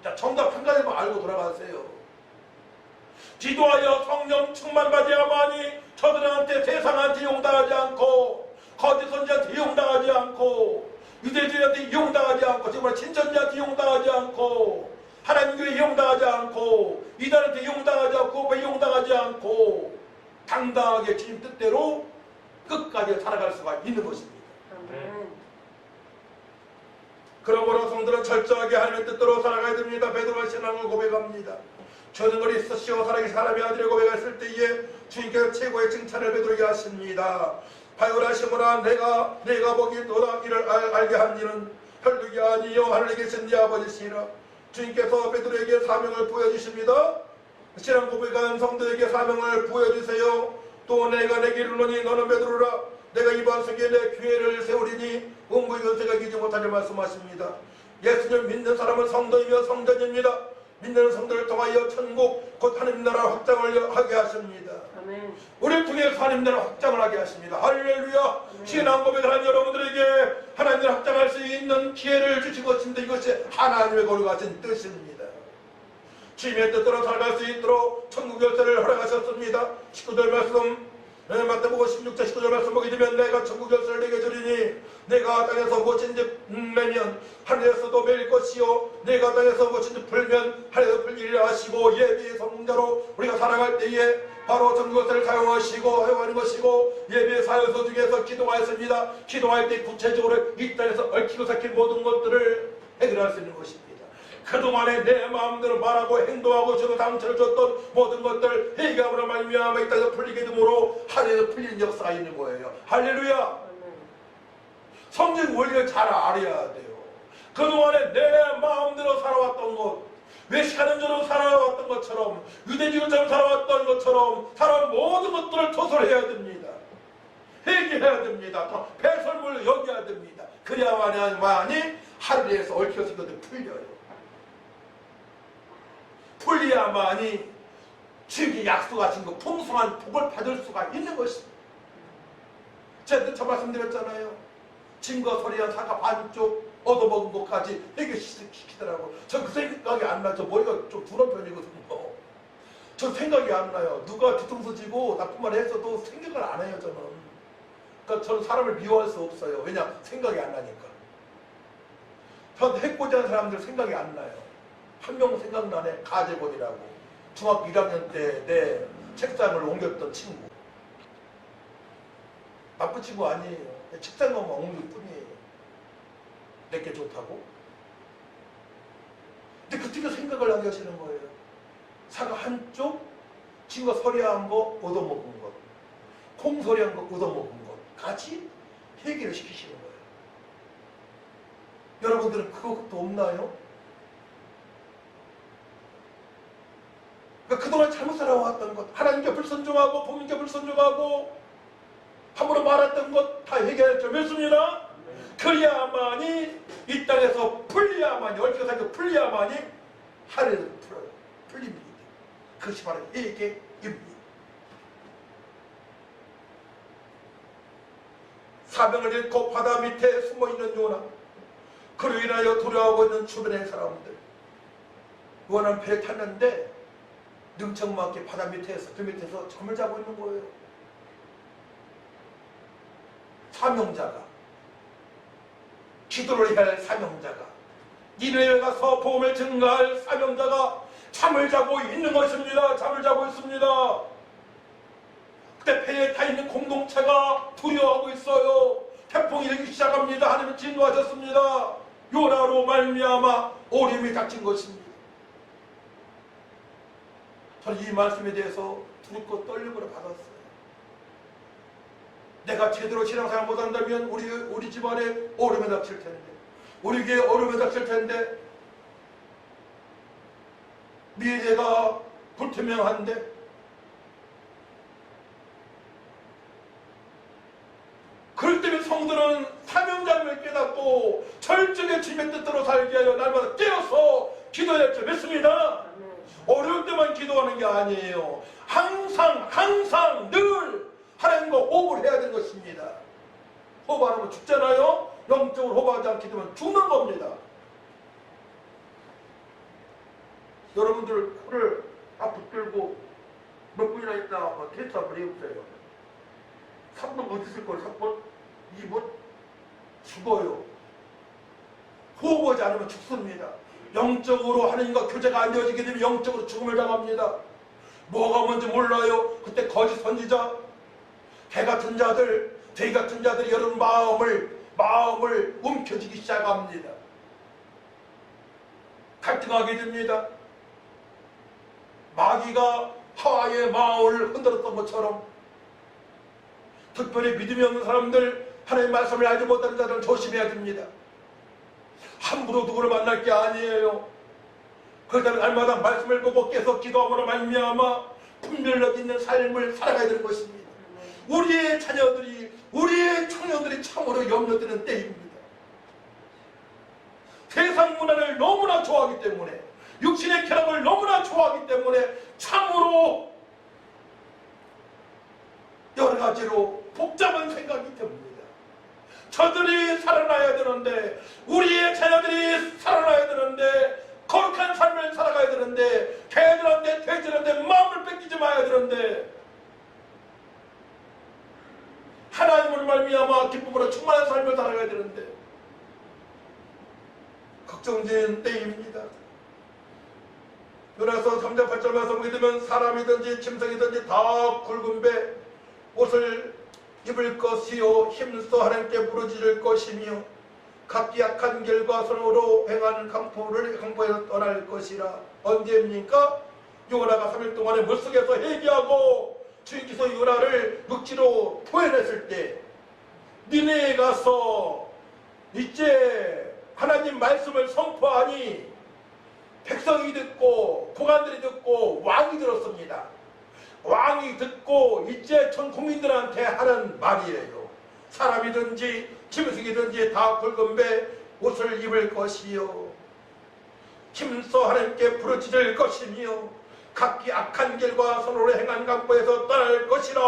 자, 정답 한 가지만 알고 돌아가세요. 기도하여 성령 충만받아야만이 저들한테 세상한테 이용당하지 않고 거짓 선지한테 이용당하지 않고 유대주의한테 이용당하지 않고 정말 진천지한테 이용당하지 않고 하나님 교회 이용당하지 않고 이단한테 이용당하지 않고 이용당하지 않고 당당하게 주님 뜻대로 끝까지 살아갈 수가 있는 것입니다. 그러므로 성도는 철저하게 하나님의 뜻대로 살아가야 됩니다. 베드로가 신앙을 고백합니다. 저는 그리스도시요 살아계신 하나님의 아들을 고백했을 때에 주님께서 최고의 칭찬을 베드로에게 하십니다. 바요라 시모나 내가 보기 너라 이를 알게 한 이는 혈육이 아니요 하늘에 계신 네 아버지시라. 주님께서 베드로에게 사명을 부여주십니다. 신앙 고백한 성도에게 사명을 부여주세요. 또 내가 내게 이르노니 너는 베드로라. 내가 이번 세계에 내 교회를 세우리니 음부의 권세가 이기지 못하리 말씀하십니다. 예수를 믿는 사람은 성도이며 성전입니다. 믿는 성도를 통하여 천국 곧 하나님 나라 확장을 하게 하십니다. 아멘. 우리를 통해서 하나님 나라 확장을 하게 하십니다. 할렐루야. 신앙 고백하는 여러분들에게 하나님 나라 확장할 수 있는 기회를 주신 것입니다. 이것이 하나님의 거룩하신 뜻입니다. 주님의 뜻대로 살아갈 수 있도록 천국 열쇠를 허락하셨습니다. 19절 말씀 마태복음 16장 19절 말씀 보게 되면 내가 천국 열쇠를 내게 주리니 내가 땅에서 무엇인지 매면 하늘에서도 매일 것이요 내가 땅에서 무엇인지 풀면 하늘에서 풀리리라 하시고 예비의 성자로 우리가 살아갈 때에 바로 천국 열쇠를 사용하는 것이고 예비의 사역서 중에서 기도하였습니다. 기도할 때 구체적으로 이 땅에서 얽히고 삭힌 모든 것들을 해결할 수 있는 것입니다. 그동안에 내 마음대로 말하고 행동하고 저도 상처를 줬던 모든 것들 회개함으로 말미암아 이 땅에서 풀리게 되므로 하늘에서 풀리는 역사가 있는 거예요. 할렐루야. 성경 원리를 잘 알아야 돼요. 그동안에 내 마음대로 살아왔던 것, 외식하는 대로 살아왔던 것처럼 유대주의처럼 살아왔던 것처럼 살아온 모든 것들을 토설해야 됩니다. 회개해야 됩니다. 또 배설물을 여겨야 됩니다. 그래야만이 하늘에서 얽혀진 것들 풀려요. 풀려야만이 주님께 약속하신 그 풍성한 복을 받을 수가 있는 것입니다. 제가 저 말씀드렸잖아요. 짐과 소리와 사과 반쪽 얻어먹은 것까지 해결시키더라고. 전 그 생각이 안 나죠. 머리가 좀 두른 편이거든요. 전 생각이 안 나요. 누가 뒤통수 지고 나쁜 말 했어도 생각을 안 해요. 저는. 그러니까 저는 사람을 미워할 수 없어요. 왜냐? 생각이 안 나니까. 전 해코지 하는 사람들 생각이 안 나요. 한 명 생각나네. 가재곤이라고. 중학교 1학년 때 내 책상을 옮겼던 친구. 나쁜 친구 아니에요. 책상만 옮길 뿐이에요. 내게 좋다고. 근데 그때도 생각을 하게 하시는 거예요. 사과 한쪽, 친구가 서리한 거 얻어먹은 것, 콩 서리한 거 얻어먹은 것 같이 해결을 시키시는 거예요. 여러분들은 그것도 없나요? 그러니까 그동안 잘못 살아왔던 것, 하나님께 불순종하고 부모님께 불순종하고 함부로 말했던 것 다 해결할 줄 믿습니다. 그래야만이 이 땅에서 풀려야만이 얽혀서 살고 풀려야만이 하늘에서 풀어요. 풀립니다. 그것이 바로 회개입니다. 사명을 잃고 바다 밑에 숨어있는 요나, 그로 인하여 두려워하고 있는 주변의 사람들, 요나는 배를 탔는데 능청맞게 바다 밑에서 그 밑에서 잠을 자고 있는 거예요. 사명자가, 기도를 해야 할 사명자가, 니네에 가서 복음을 증거할 사명자가 잠을 자고 있는 것입니다. 잠을 자고 있습니다. 그때 배에 타 있는 공동체가 두려워하고 있어요. 태풍이 일기 시작합니다. 하나님은 진노하셨습니다. 요나로 말미암아 오림이 닥친 것입니다. 저는 이 말씀에 대해서 두렵고 떨림으로 받았어요. 내가 제대로 신앙생활 못한다면 우리 집안에 오름에 닥칠 텐데, 우리 교회에 오름에 닥칠 텐데, 미래가 불투명한데, 그럴 때면 성도는 사명자임을 깨닫고 철저하게 주님의 뜻대로 살게 하여 날마다 깨어서 기도해야 할 줄 믿습니다. 어려울 때만 기도하는 게 아니에요. 항상 늘 하나님과 호흡을 해야 되는 것입니다. 호흡 안 하면 죽잖아요. 영적으로 호흡하지 않게 되면 죽는 겁니다. 여러분들 코를 딱 붙들고 몇 분이나 있다 테스트 한번 해보세요. 3분 못 있을 거예요. 3분? 2분? 죽어요. 호흡하지 않으면 죽습니다. 영적으로 하나님과 교제가 안 되어지게 되면 영적으로 죽음을 당합니다. 뭐가 뭔지 몰라요. 그때 거짓 선지자, 개 같은 자들, 돼지 같은 자들이 여러분 마음을 움켜쥐기 시작합니다. 갈등하게 됩니다. 마귀가 하와의 마음을 흔들었던 것처럼 특별히 믿음이 없는 사람들, 하나님의 말씀을 알지 못하는 자들은 조심해야 됩니다. 함부로 누구를 만날 게 아니에요. 그렇다면 날마다 말씀을 보고 계속 기도함으로 말미암아 분별력 있는 삶을 살아가야 되는 것입니다. 우리의 자녀들이, 우리의 청년들이 참으로 염려되는 때입니다. 세상 문화를 너무나 좋아하기 때문에, 육신의 쾌락을 너무나 좋아하기 때문에 참으로 여러 가지로 복잡한 생각이 듭니다. 저들이 살아나야 되는데, 우리의 자녀들이 살아나야 되는데, 거룩한 삶을 살아가야 되는데, 개들한테 돼지한테 마음을 뺏기지 마야 되는데, 하나님을 말미암아 기쁨으로 충만한 삶을 살아가야 되는데 걱정된 때입니다. 그래서 3장 8절 말씀 보게 되면 사람이든지 짐승이든지 다 굵은 배 옷을 입을 것이요 힘써 하나님께 부르짖을 것이며 각기 악한 길과 손으로 행한 강포에서 떠날 것이라. 언제입니까? 요나가 3일 동안에 물속에서 회개하고 주님께서 요나를 묵지로 토해냈을 때 니네에 가서 이제 하나님 말씀을 선포하니 백성이 듣고 고관들이 듣고 왕이 들었습니다. 왕이 듣고 이제 전 국민들한테 하는 말이에요. 사람이든지 짐승이든지 다 굵은 배 옷을 입을 것이요 힘써 하나님께 부르짖을 것이며 각기 악한 길과 손으로 행한 강포에서 떠날 것이라.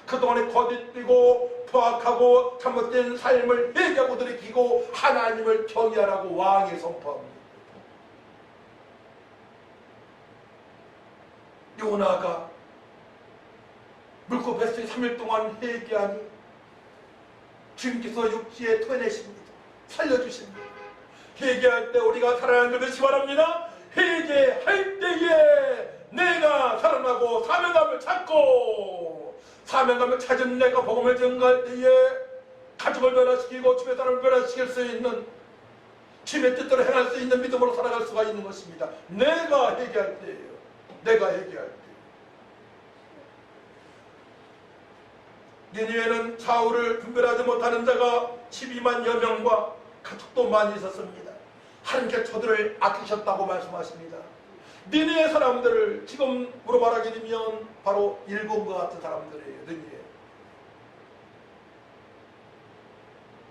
그동안에 거짓되고 포악하고 잘못된 삶을 회개하고 들이키고 하나님을 경외하라고 왕이 선포합니다. 요나가 물고 뱃속에 3일 동안 회개하니 주님께서 육지에 토해내십니다. 살려주십니다. 회개할 때 우리가 살아나는 것이 바랍니다. 회개할 때에 내가 살아나고 사명감을 찾고 사명감을 찾은 내가 복음을 전가할 때에 가족을 변화시키고 주변 사람을 변화시킬 수 있는 주님의 뜻대로 행할 수 있는 믿음으로 살아갈 수가 있는 것입니다. 내가 회개할 때예요. 내가 회개할 때. 니느웨는 좌우를 분별하지 못하는 자가 12만여 명과 가축도 많이 있었습니다. 하나님께 저들을 아끼셨다고 말씀하십니다. 니느웨 사람들을 지금으로 말하게 되면 바로 일본과 같은 사람들이에요. 니느웨.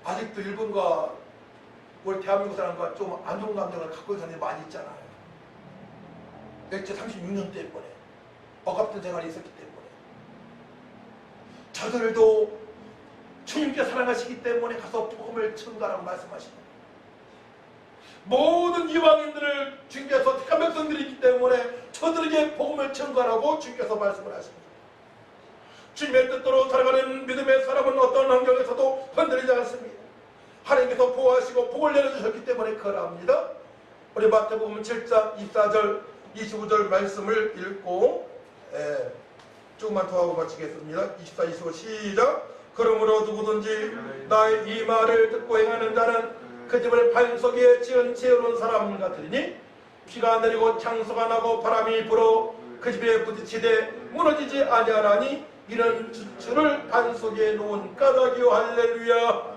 아직도 일본과 우리 대한민국 사람과 좀 안 좋은 감정을 갖고 있는 사람이 많이 있잖아요. 일제 36년 때문에 억압된 생활이 있었기 때문에 저들도 주님께 사랑하시기 때문에 가서 복음을 전가라고 말씀하십니다. 모든 이방인들을 주님께서 택한 백성들이 있기 때문에 저들에게 복음을 전가라고 주님께서 말씀을 하십니다. 주님의 뜻대로 살아가는 믿음의 사람은 어떤 환경에서도 흔들리지 않습니다. 하나님께서 보호하시고 복을 내려주셨기 때문에 그러합니다. 우리 마태복음 7장 24절 25절 말씀을 읽고 조금만 더 하고 마치겠습니다. 24, 25 시작. 그러므로 누구든지 나의 이 말을 듣고 행하는 자는 그 집을 반석에 지은 지혜로운 사람 같으니 비가 내리고 창수가 나고 바람이 불어 그 집에 부딪히되 무너지지 아니하나니 이런 주를 반석에 놓은 까닭이요. 할렐루야.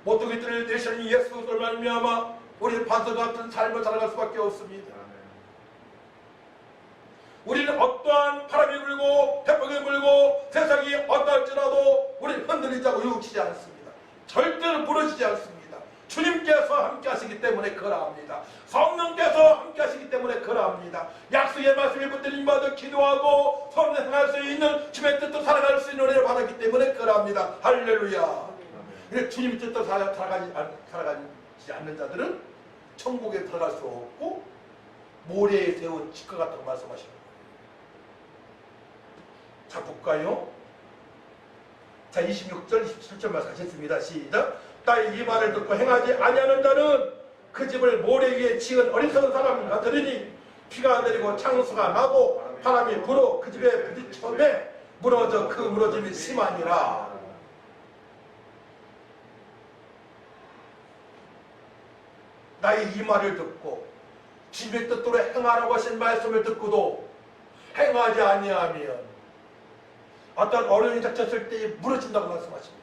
모퉁이 뜰 대신 예수 그리스도를 말미암아 우리는 반석 같은 삶을 살아갈 수밖에 없습니다. 우리는 어떠한 바람이 불고 태풍이 불고 세상이 어떨지라도 우리는 흔들리지 않고 유혹치지 않습니다. 절대로 부러지지 않습니다. 주님께서 함께 하시기 때문에 그러합니다. 성령께서 함께 하시기 때문에 그러합니다. 약속의 말씀을 붙들린 바도 기도하고 성령 행할 수 있는 주님의 뜻도 살아갈 수 있는 은혜를 받았기 때문에 그러합니다. 할렐루야. 주님의 뜻도 살아가지 않는 자들은 천국에 들어갈 수 없고 모래에 세운 집과 같다고 말씀하십니다. 자 볼까요? 자 26절 27절 말씀하셨습니다. 시작. 나의 이 말을 듣고 행하지 아니하는 자는 그 집을 모래 위에 지은 어리석은 사람 같으리니 비가 내리고 창수가 나고 바람이 불어 그 집에 부딪혀매 무너져 그 무너짐이 심하니라. 나의 이 말을 듣고 주의 뜻대로 행하라고 하신 말씀을 듣고도 행하지 아니하면 어떤 어려움이 닥쳤을 때에 무너진다고 말씀하십니다.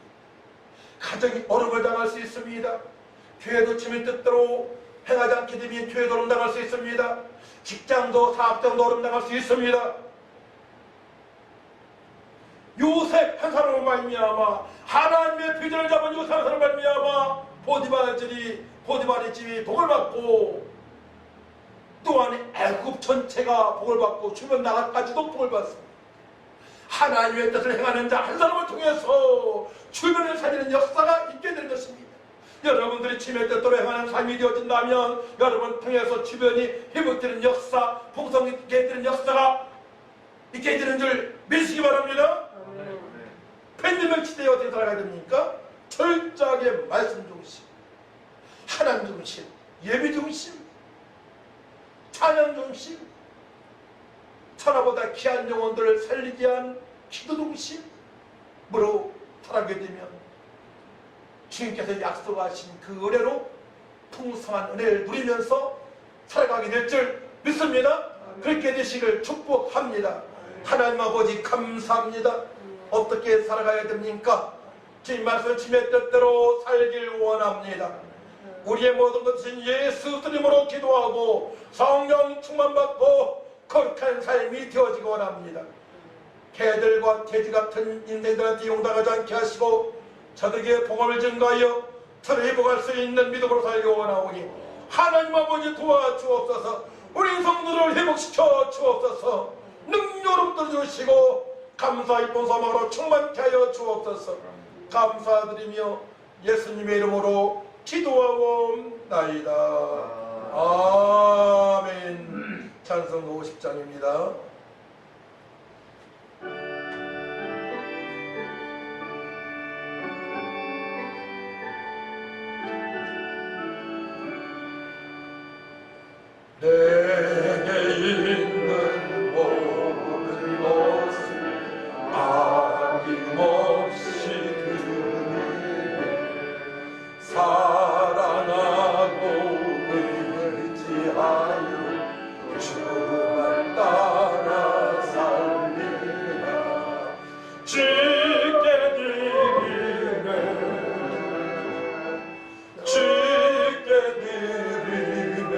가정이 어려움을 당할 수 있습니다. 교회도 주의 뜻대로 행하지 않게 되면 교회도 어려움 당할 수 있습니다. 직장도 사업장도 어려움 당할 수 있습니다. 요셉 한 사람을 말미암아 하나님의 표정을 잡은 요셉 한 사람을 말미암아 보디발의 집이 복을 받고 또한 애굽 전체가 복을 받고 주변 나라까지도 복을 받습니다. 하나님의 뜻을 행하는 자 한 사람을 통해서 주변을 살리는 역사가 있게 되는 것입니다. 여러분들이 주님의 뜻대로 행하는 삶이 되어진다면 여러분 통해서 주변이 회복되는 역사, 풍성 있게 되는 역사가 있게 되는 줄 믿으시기 바랍니다. 팬데믹 시대에 어떻게 살아가야 됩니까? 철저하게 말씀 중심, 하나님 중심, 예배 중심, 찬양 중심, 천하보다 귀한 영혼들을 살리기 위한 기도 중심으로 살아가게 되면 주님께서 약속하신 그 은혜로 풍성한 은혜를 누리면서 살아가게 될 줄 믿습니다. 그렇게 되시길 축복합니다. 하나님 아버지 감사합니다. 어떻게 살아가야 됩니까? 주님 말씀 주님의 뜻대로 살길 원합니다. 우리의 모든 것은 예수 이름으로 기도하고 성령 충만받고 거룩한 삶이 되어지기 원합니다. 개들과 돼지 같은 인생들한테 용당하지 않게 하시고 저들에게 복음을 증거하여 저를 회복할 수 있는 믿음으로 살기 원하오니 하나님 아버지 도와주옵소서. 우리 성도를 회복시켜 주옵소서. 능력으로 붙들어주시고 감사의 본사망으로 충만케 하여 주옵소서. 감사드리며 예수님의 이름으로 기도하옵나이다. 아멘. 찬송 50장입니다. 내게 있는 모든 것을 아낌없이 드리네. 사랑하고 의지하여 주만 따라 살리라. 주께 드리네. 주께 드리네.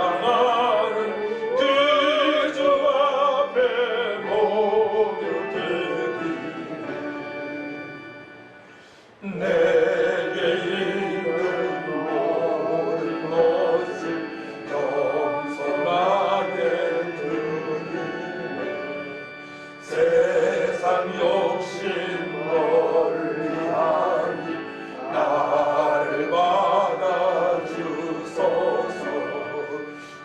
사랑하는 그 주 앞에 모두 드리네. 내게 있는 모든 것을 겸손하게 드리네. 세상 욕심 멀리하니 나를 받아주소서.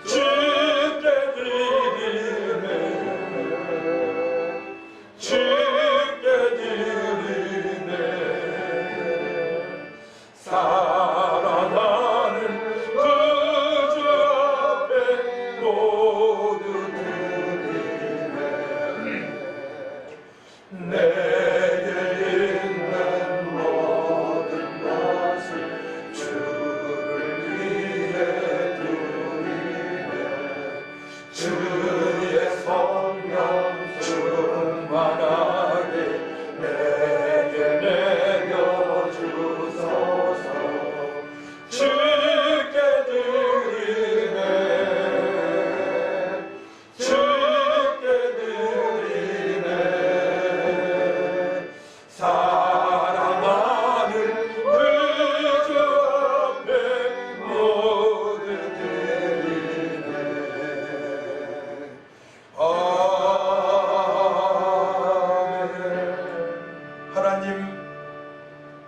주께 드리네. 주께 드리네. 사랑하는 그 주 앞에 모두 드리네. 내게 있는 모든 것을 주를 위해 드리네. 주의 성령 충만하게 내게 내려주소서. 주께 드리네. 주께 드리네. 사랑하는 그 주 앞에 모두 드리네. 아멘. 하나님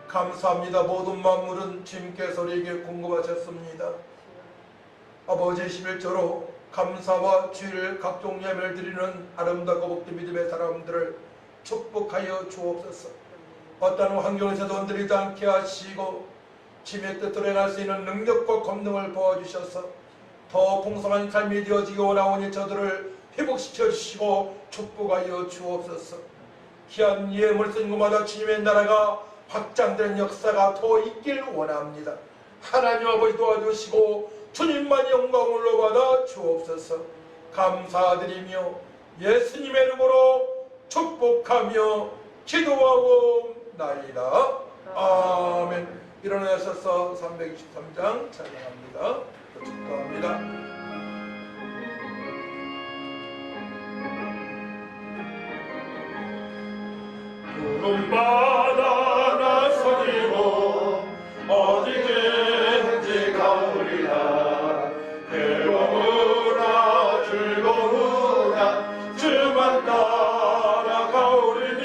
감사합니다. 모든 만물은 주님께서 우리에게 공급하셨습니다. 아버지 11조로 감사와 주일 각종 예배를 드리는 아름답고 복된 믿음의 사람들을 축복하여 주옵소서. 어떤 환경에서도 흔들리지 않게 하시고 주님의 뜻대로 행할 수 있는 능력과 권능을 부어주셔서 더 풍성한 삶이 되어지기 원하오니 저들을 회복시켜 주시고 축복하여 주옵소서. 귀한 예물 쓴 곳마다 주님의 나라가 확장되는 역사가 더 있길 원합니다. 하나님 아버지 도와주시고 주님만 영광을 받아 주옵소서. 감사드리며 예수님의 이름으로 축복하며 기도하옵나이다. 아멘. 일어나셔서 323장 찬양합니다. 축도합니다. 구름바다 나서니고 어디든지 가오리라. 괴로우나 즐거우나 주만 따라 가오리니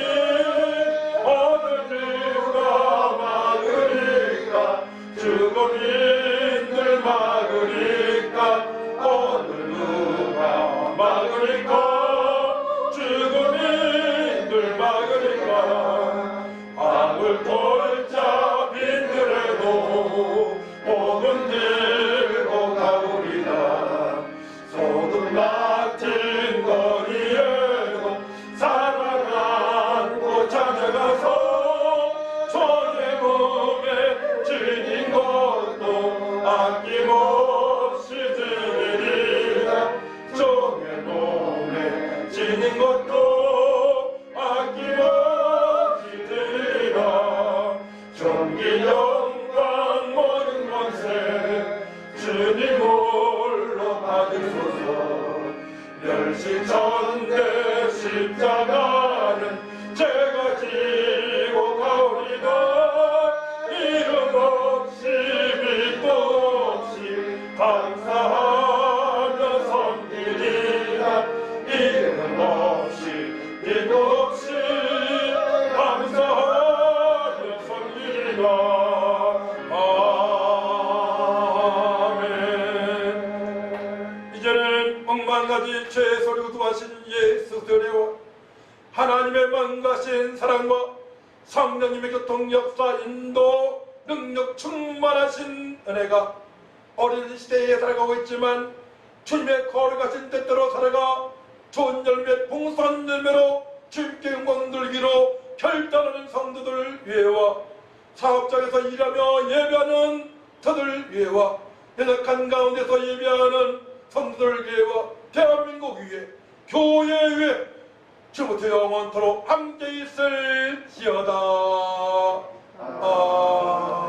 어느 누가 막으리까. 죽음인들 막으리까. 어느 누가 막으리까. 죽음인들 막으리까. 악을 돌자 빈들에도 복음 들고 가오리라. 소금 막힌 거리에도 사랑 안고 찾아가서 손에 몸에 지닌 것도 아낌없이 드리리라. 손에 몸에 지닌 것도 아낌없이 드리리라. 존귀 영광 모든 권세 주님 홀로 받으소서. 멸시전대 십자가는 제가 지고 가오리다. 이름 없이 빛도 없이 감사하며 섬기리라. 이름 없이 빛도 없이 감사하며 섬기리라. 아멘. 이제는 억만가지 죄 소리고 도하신 예수 그리스도와 하나님의 만가신 사랑과 성령님의 교통 역사 인도 능력 충만하신 은혜가 어린 시대에 살아가고 있지만 주님의 거룩하신 뜻대로 살아가 좋은 열매 풍성한 열매로 주님께 영광 돌기로 결단하는 성도들 위해와 사업장에서 일하며 예배하는 저들 위해와 연약한 가운데서 예배하는 성도들 위해와 대한민국 위에 교회 위에 주부터 영원토록 함께 있을지어다. 아멘.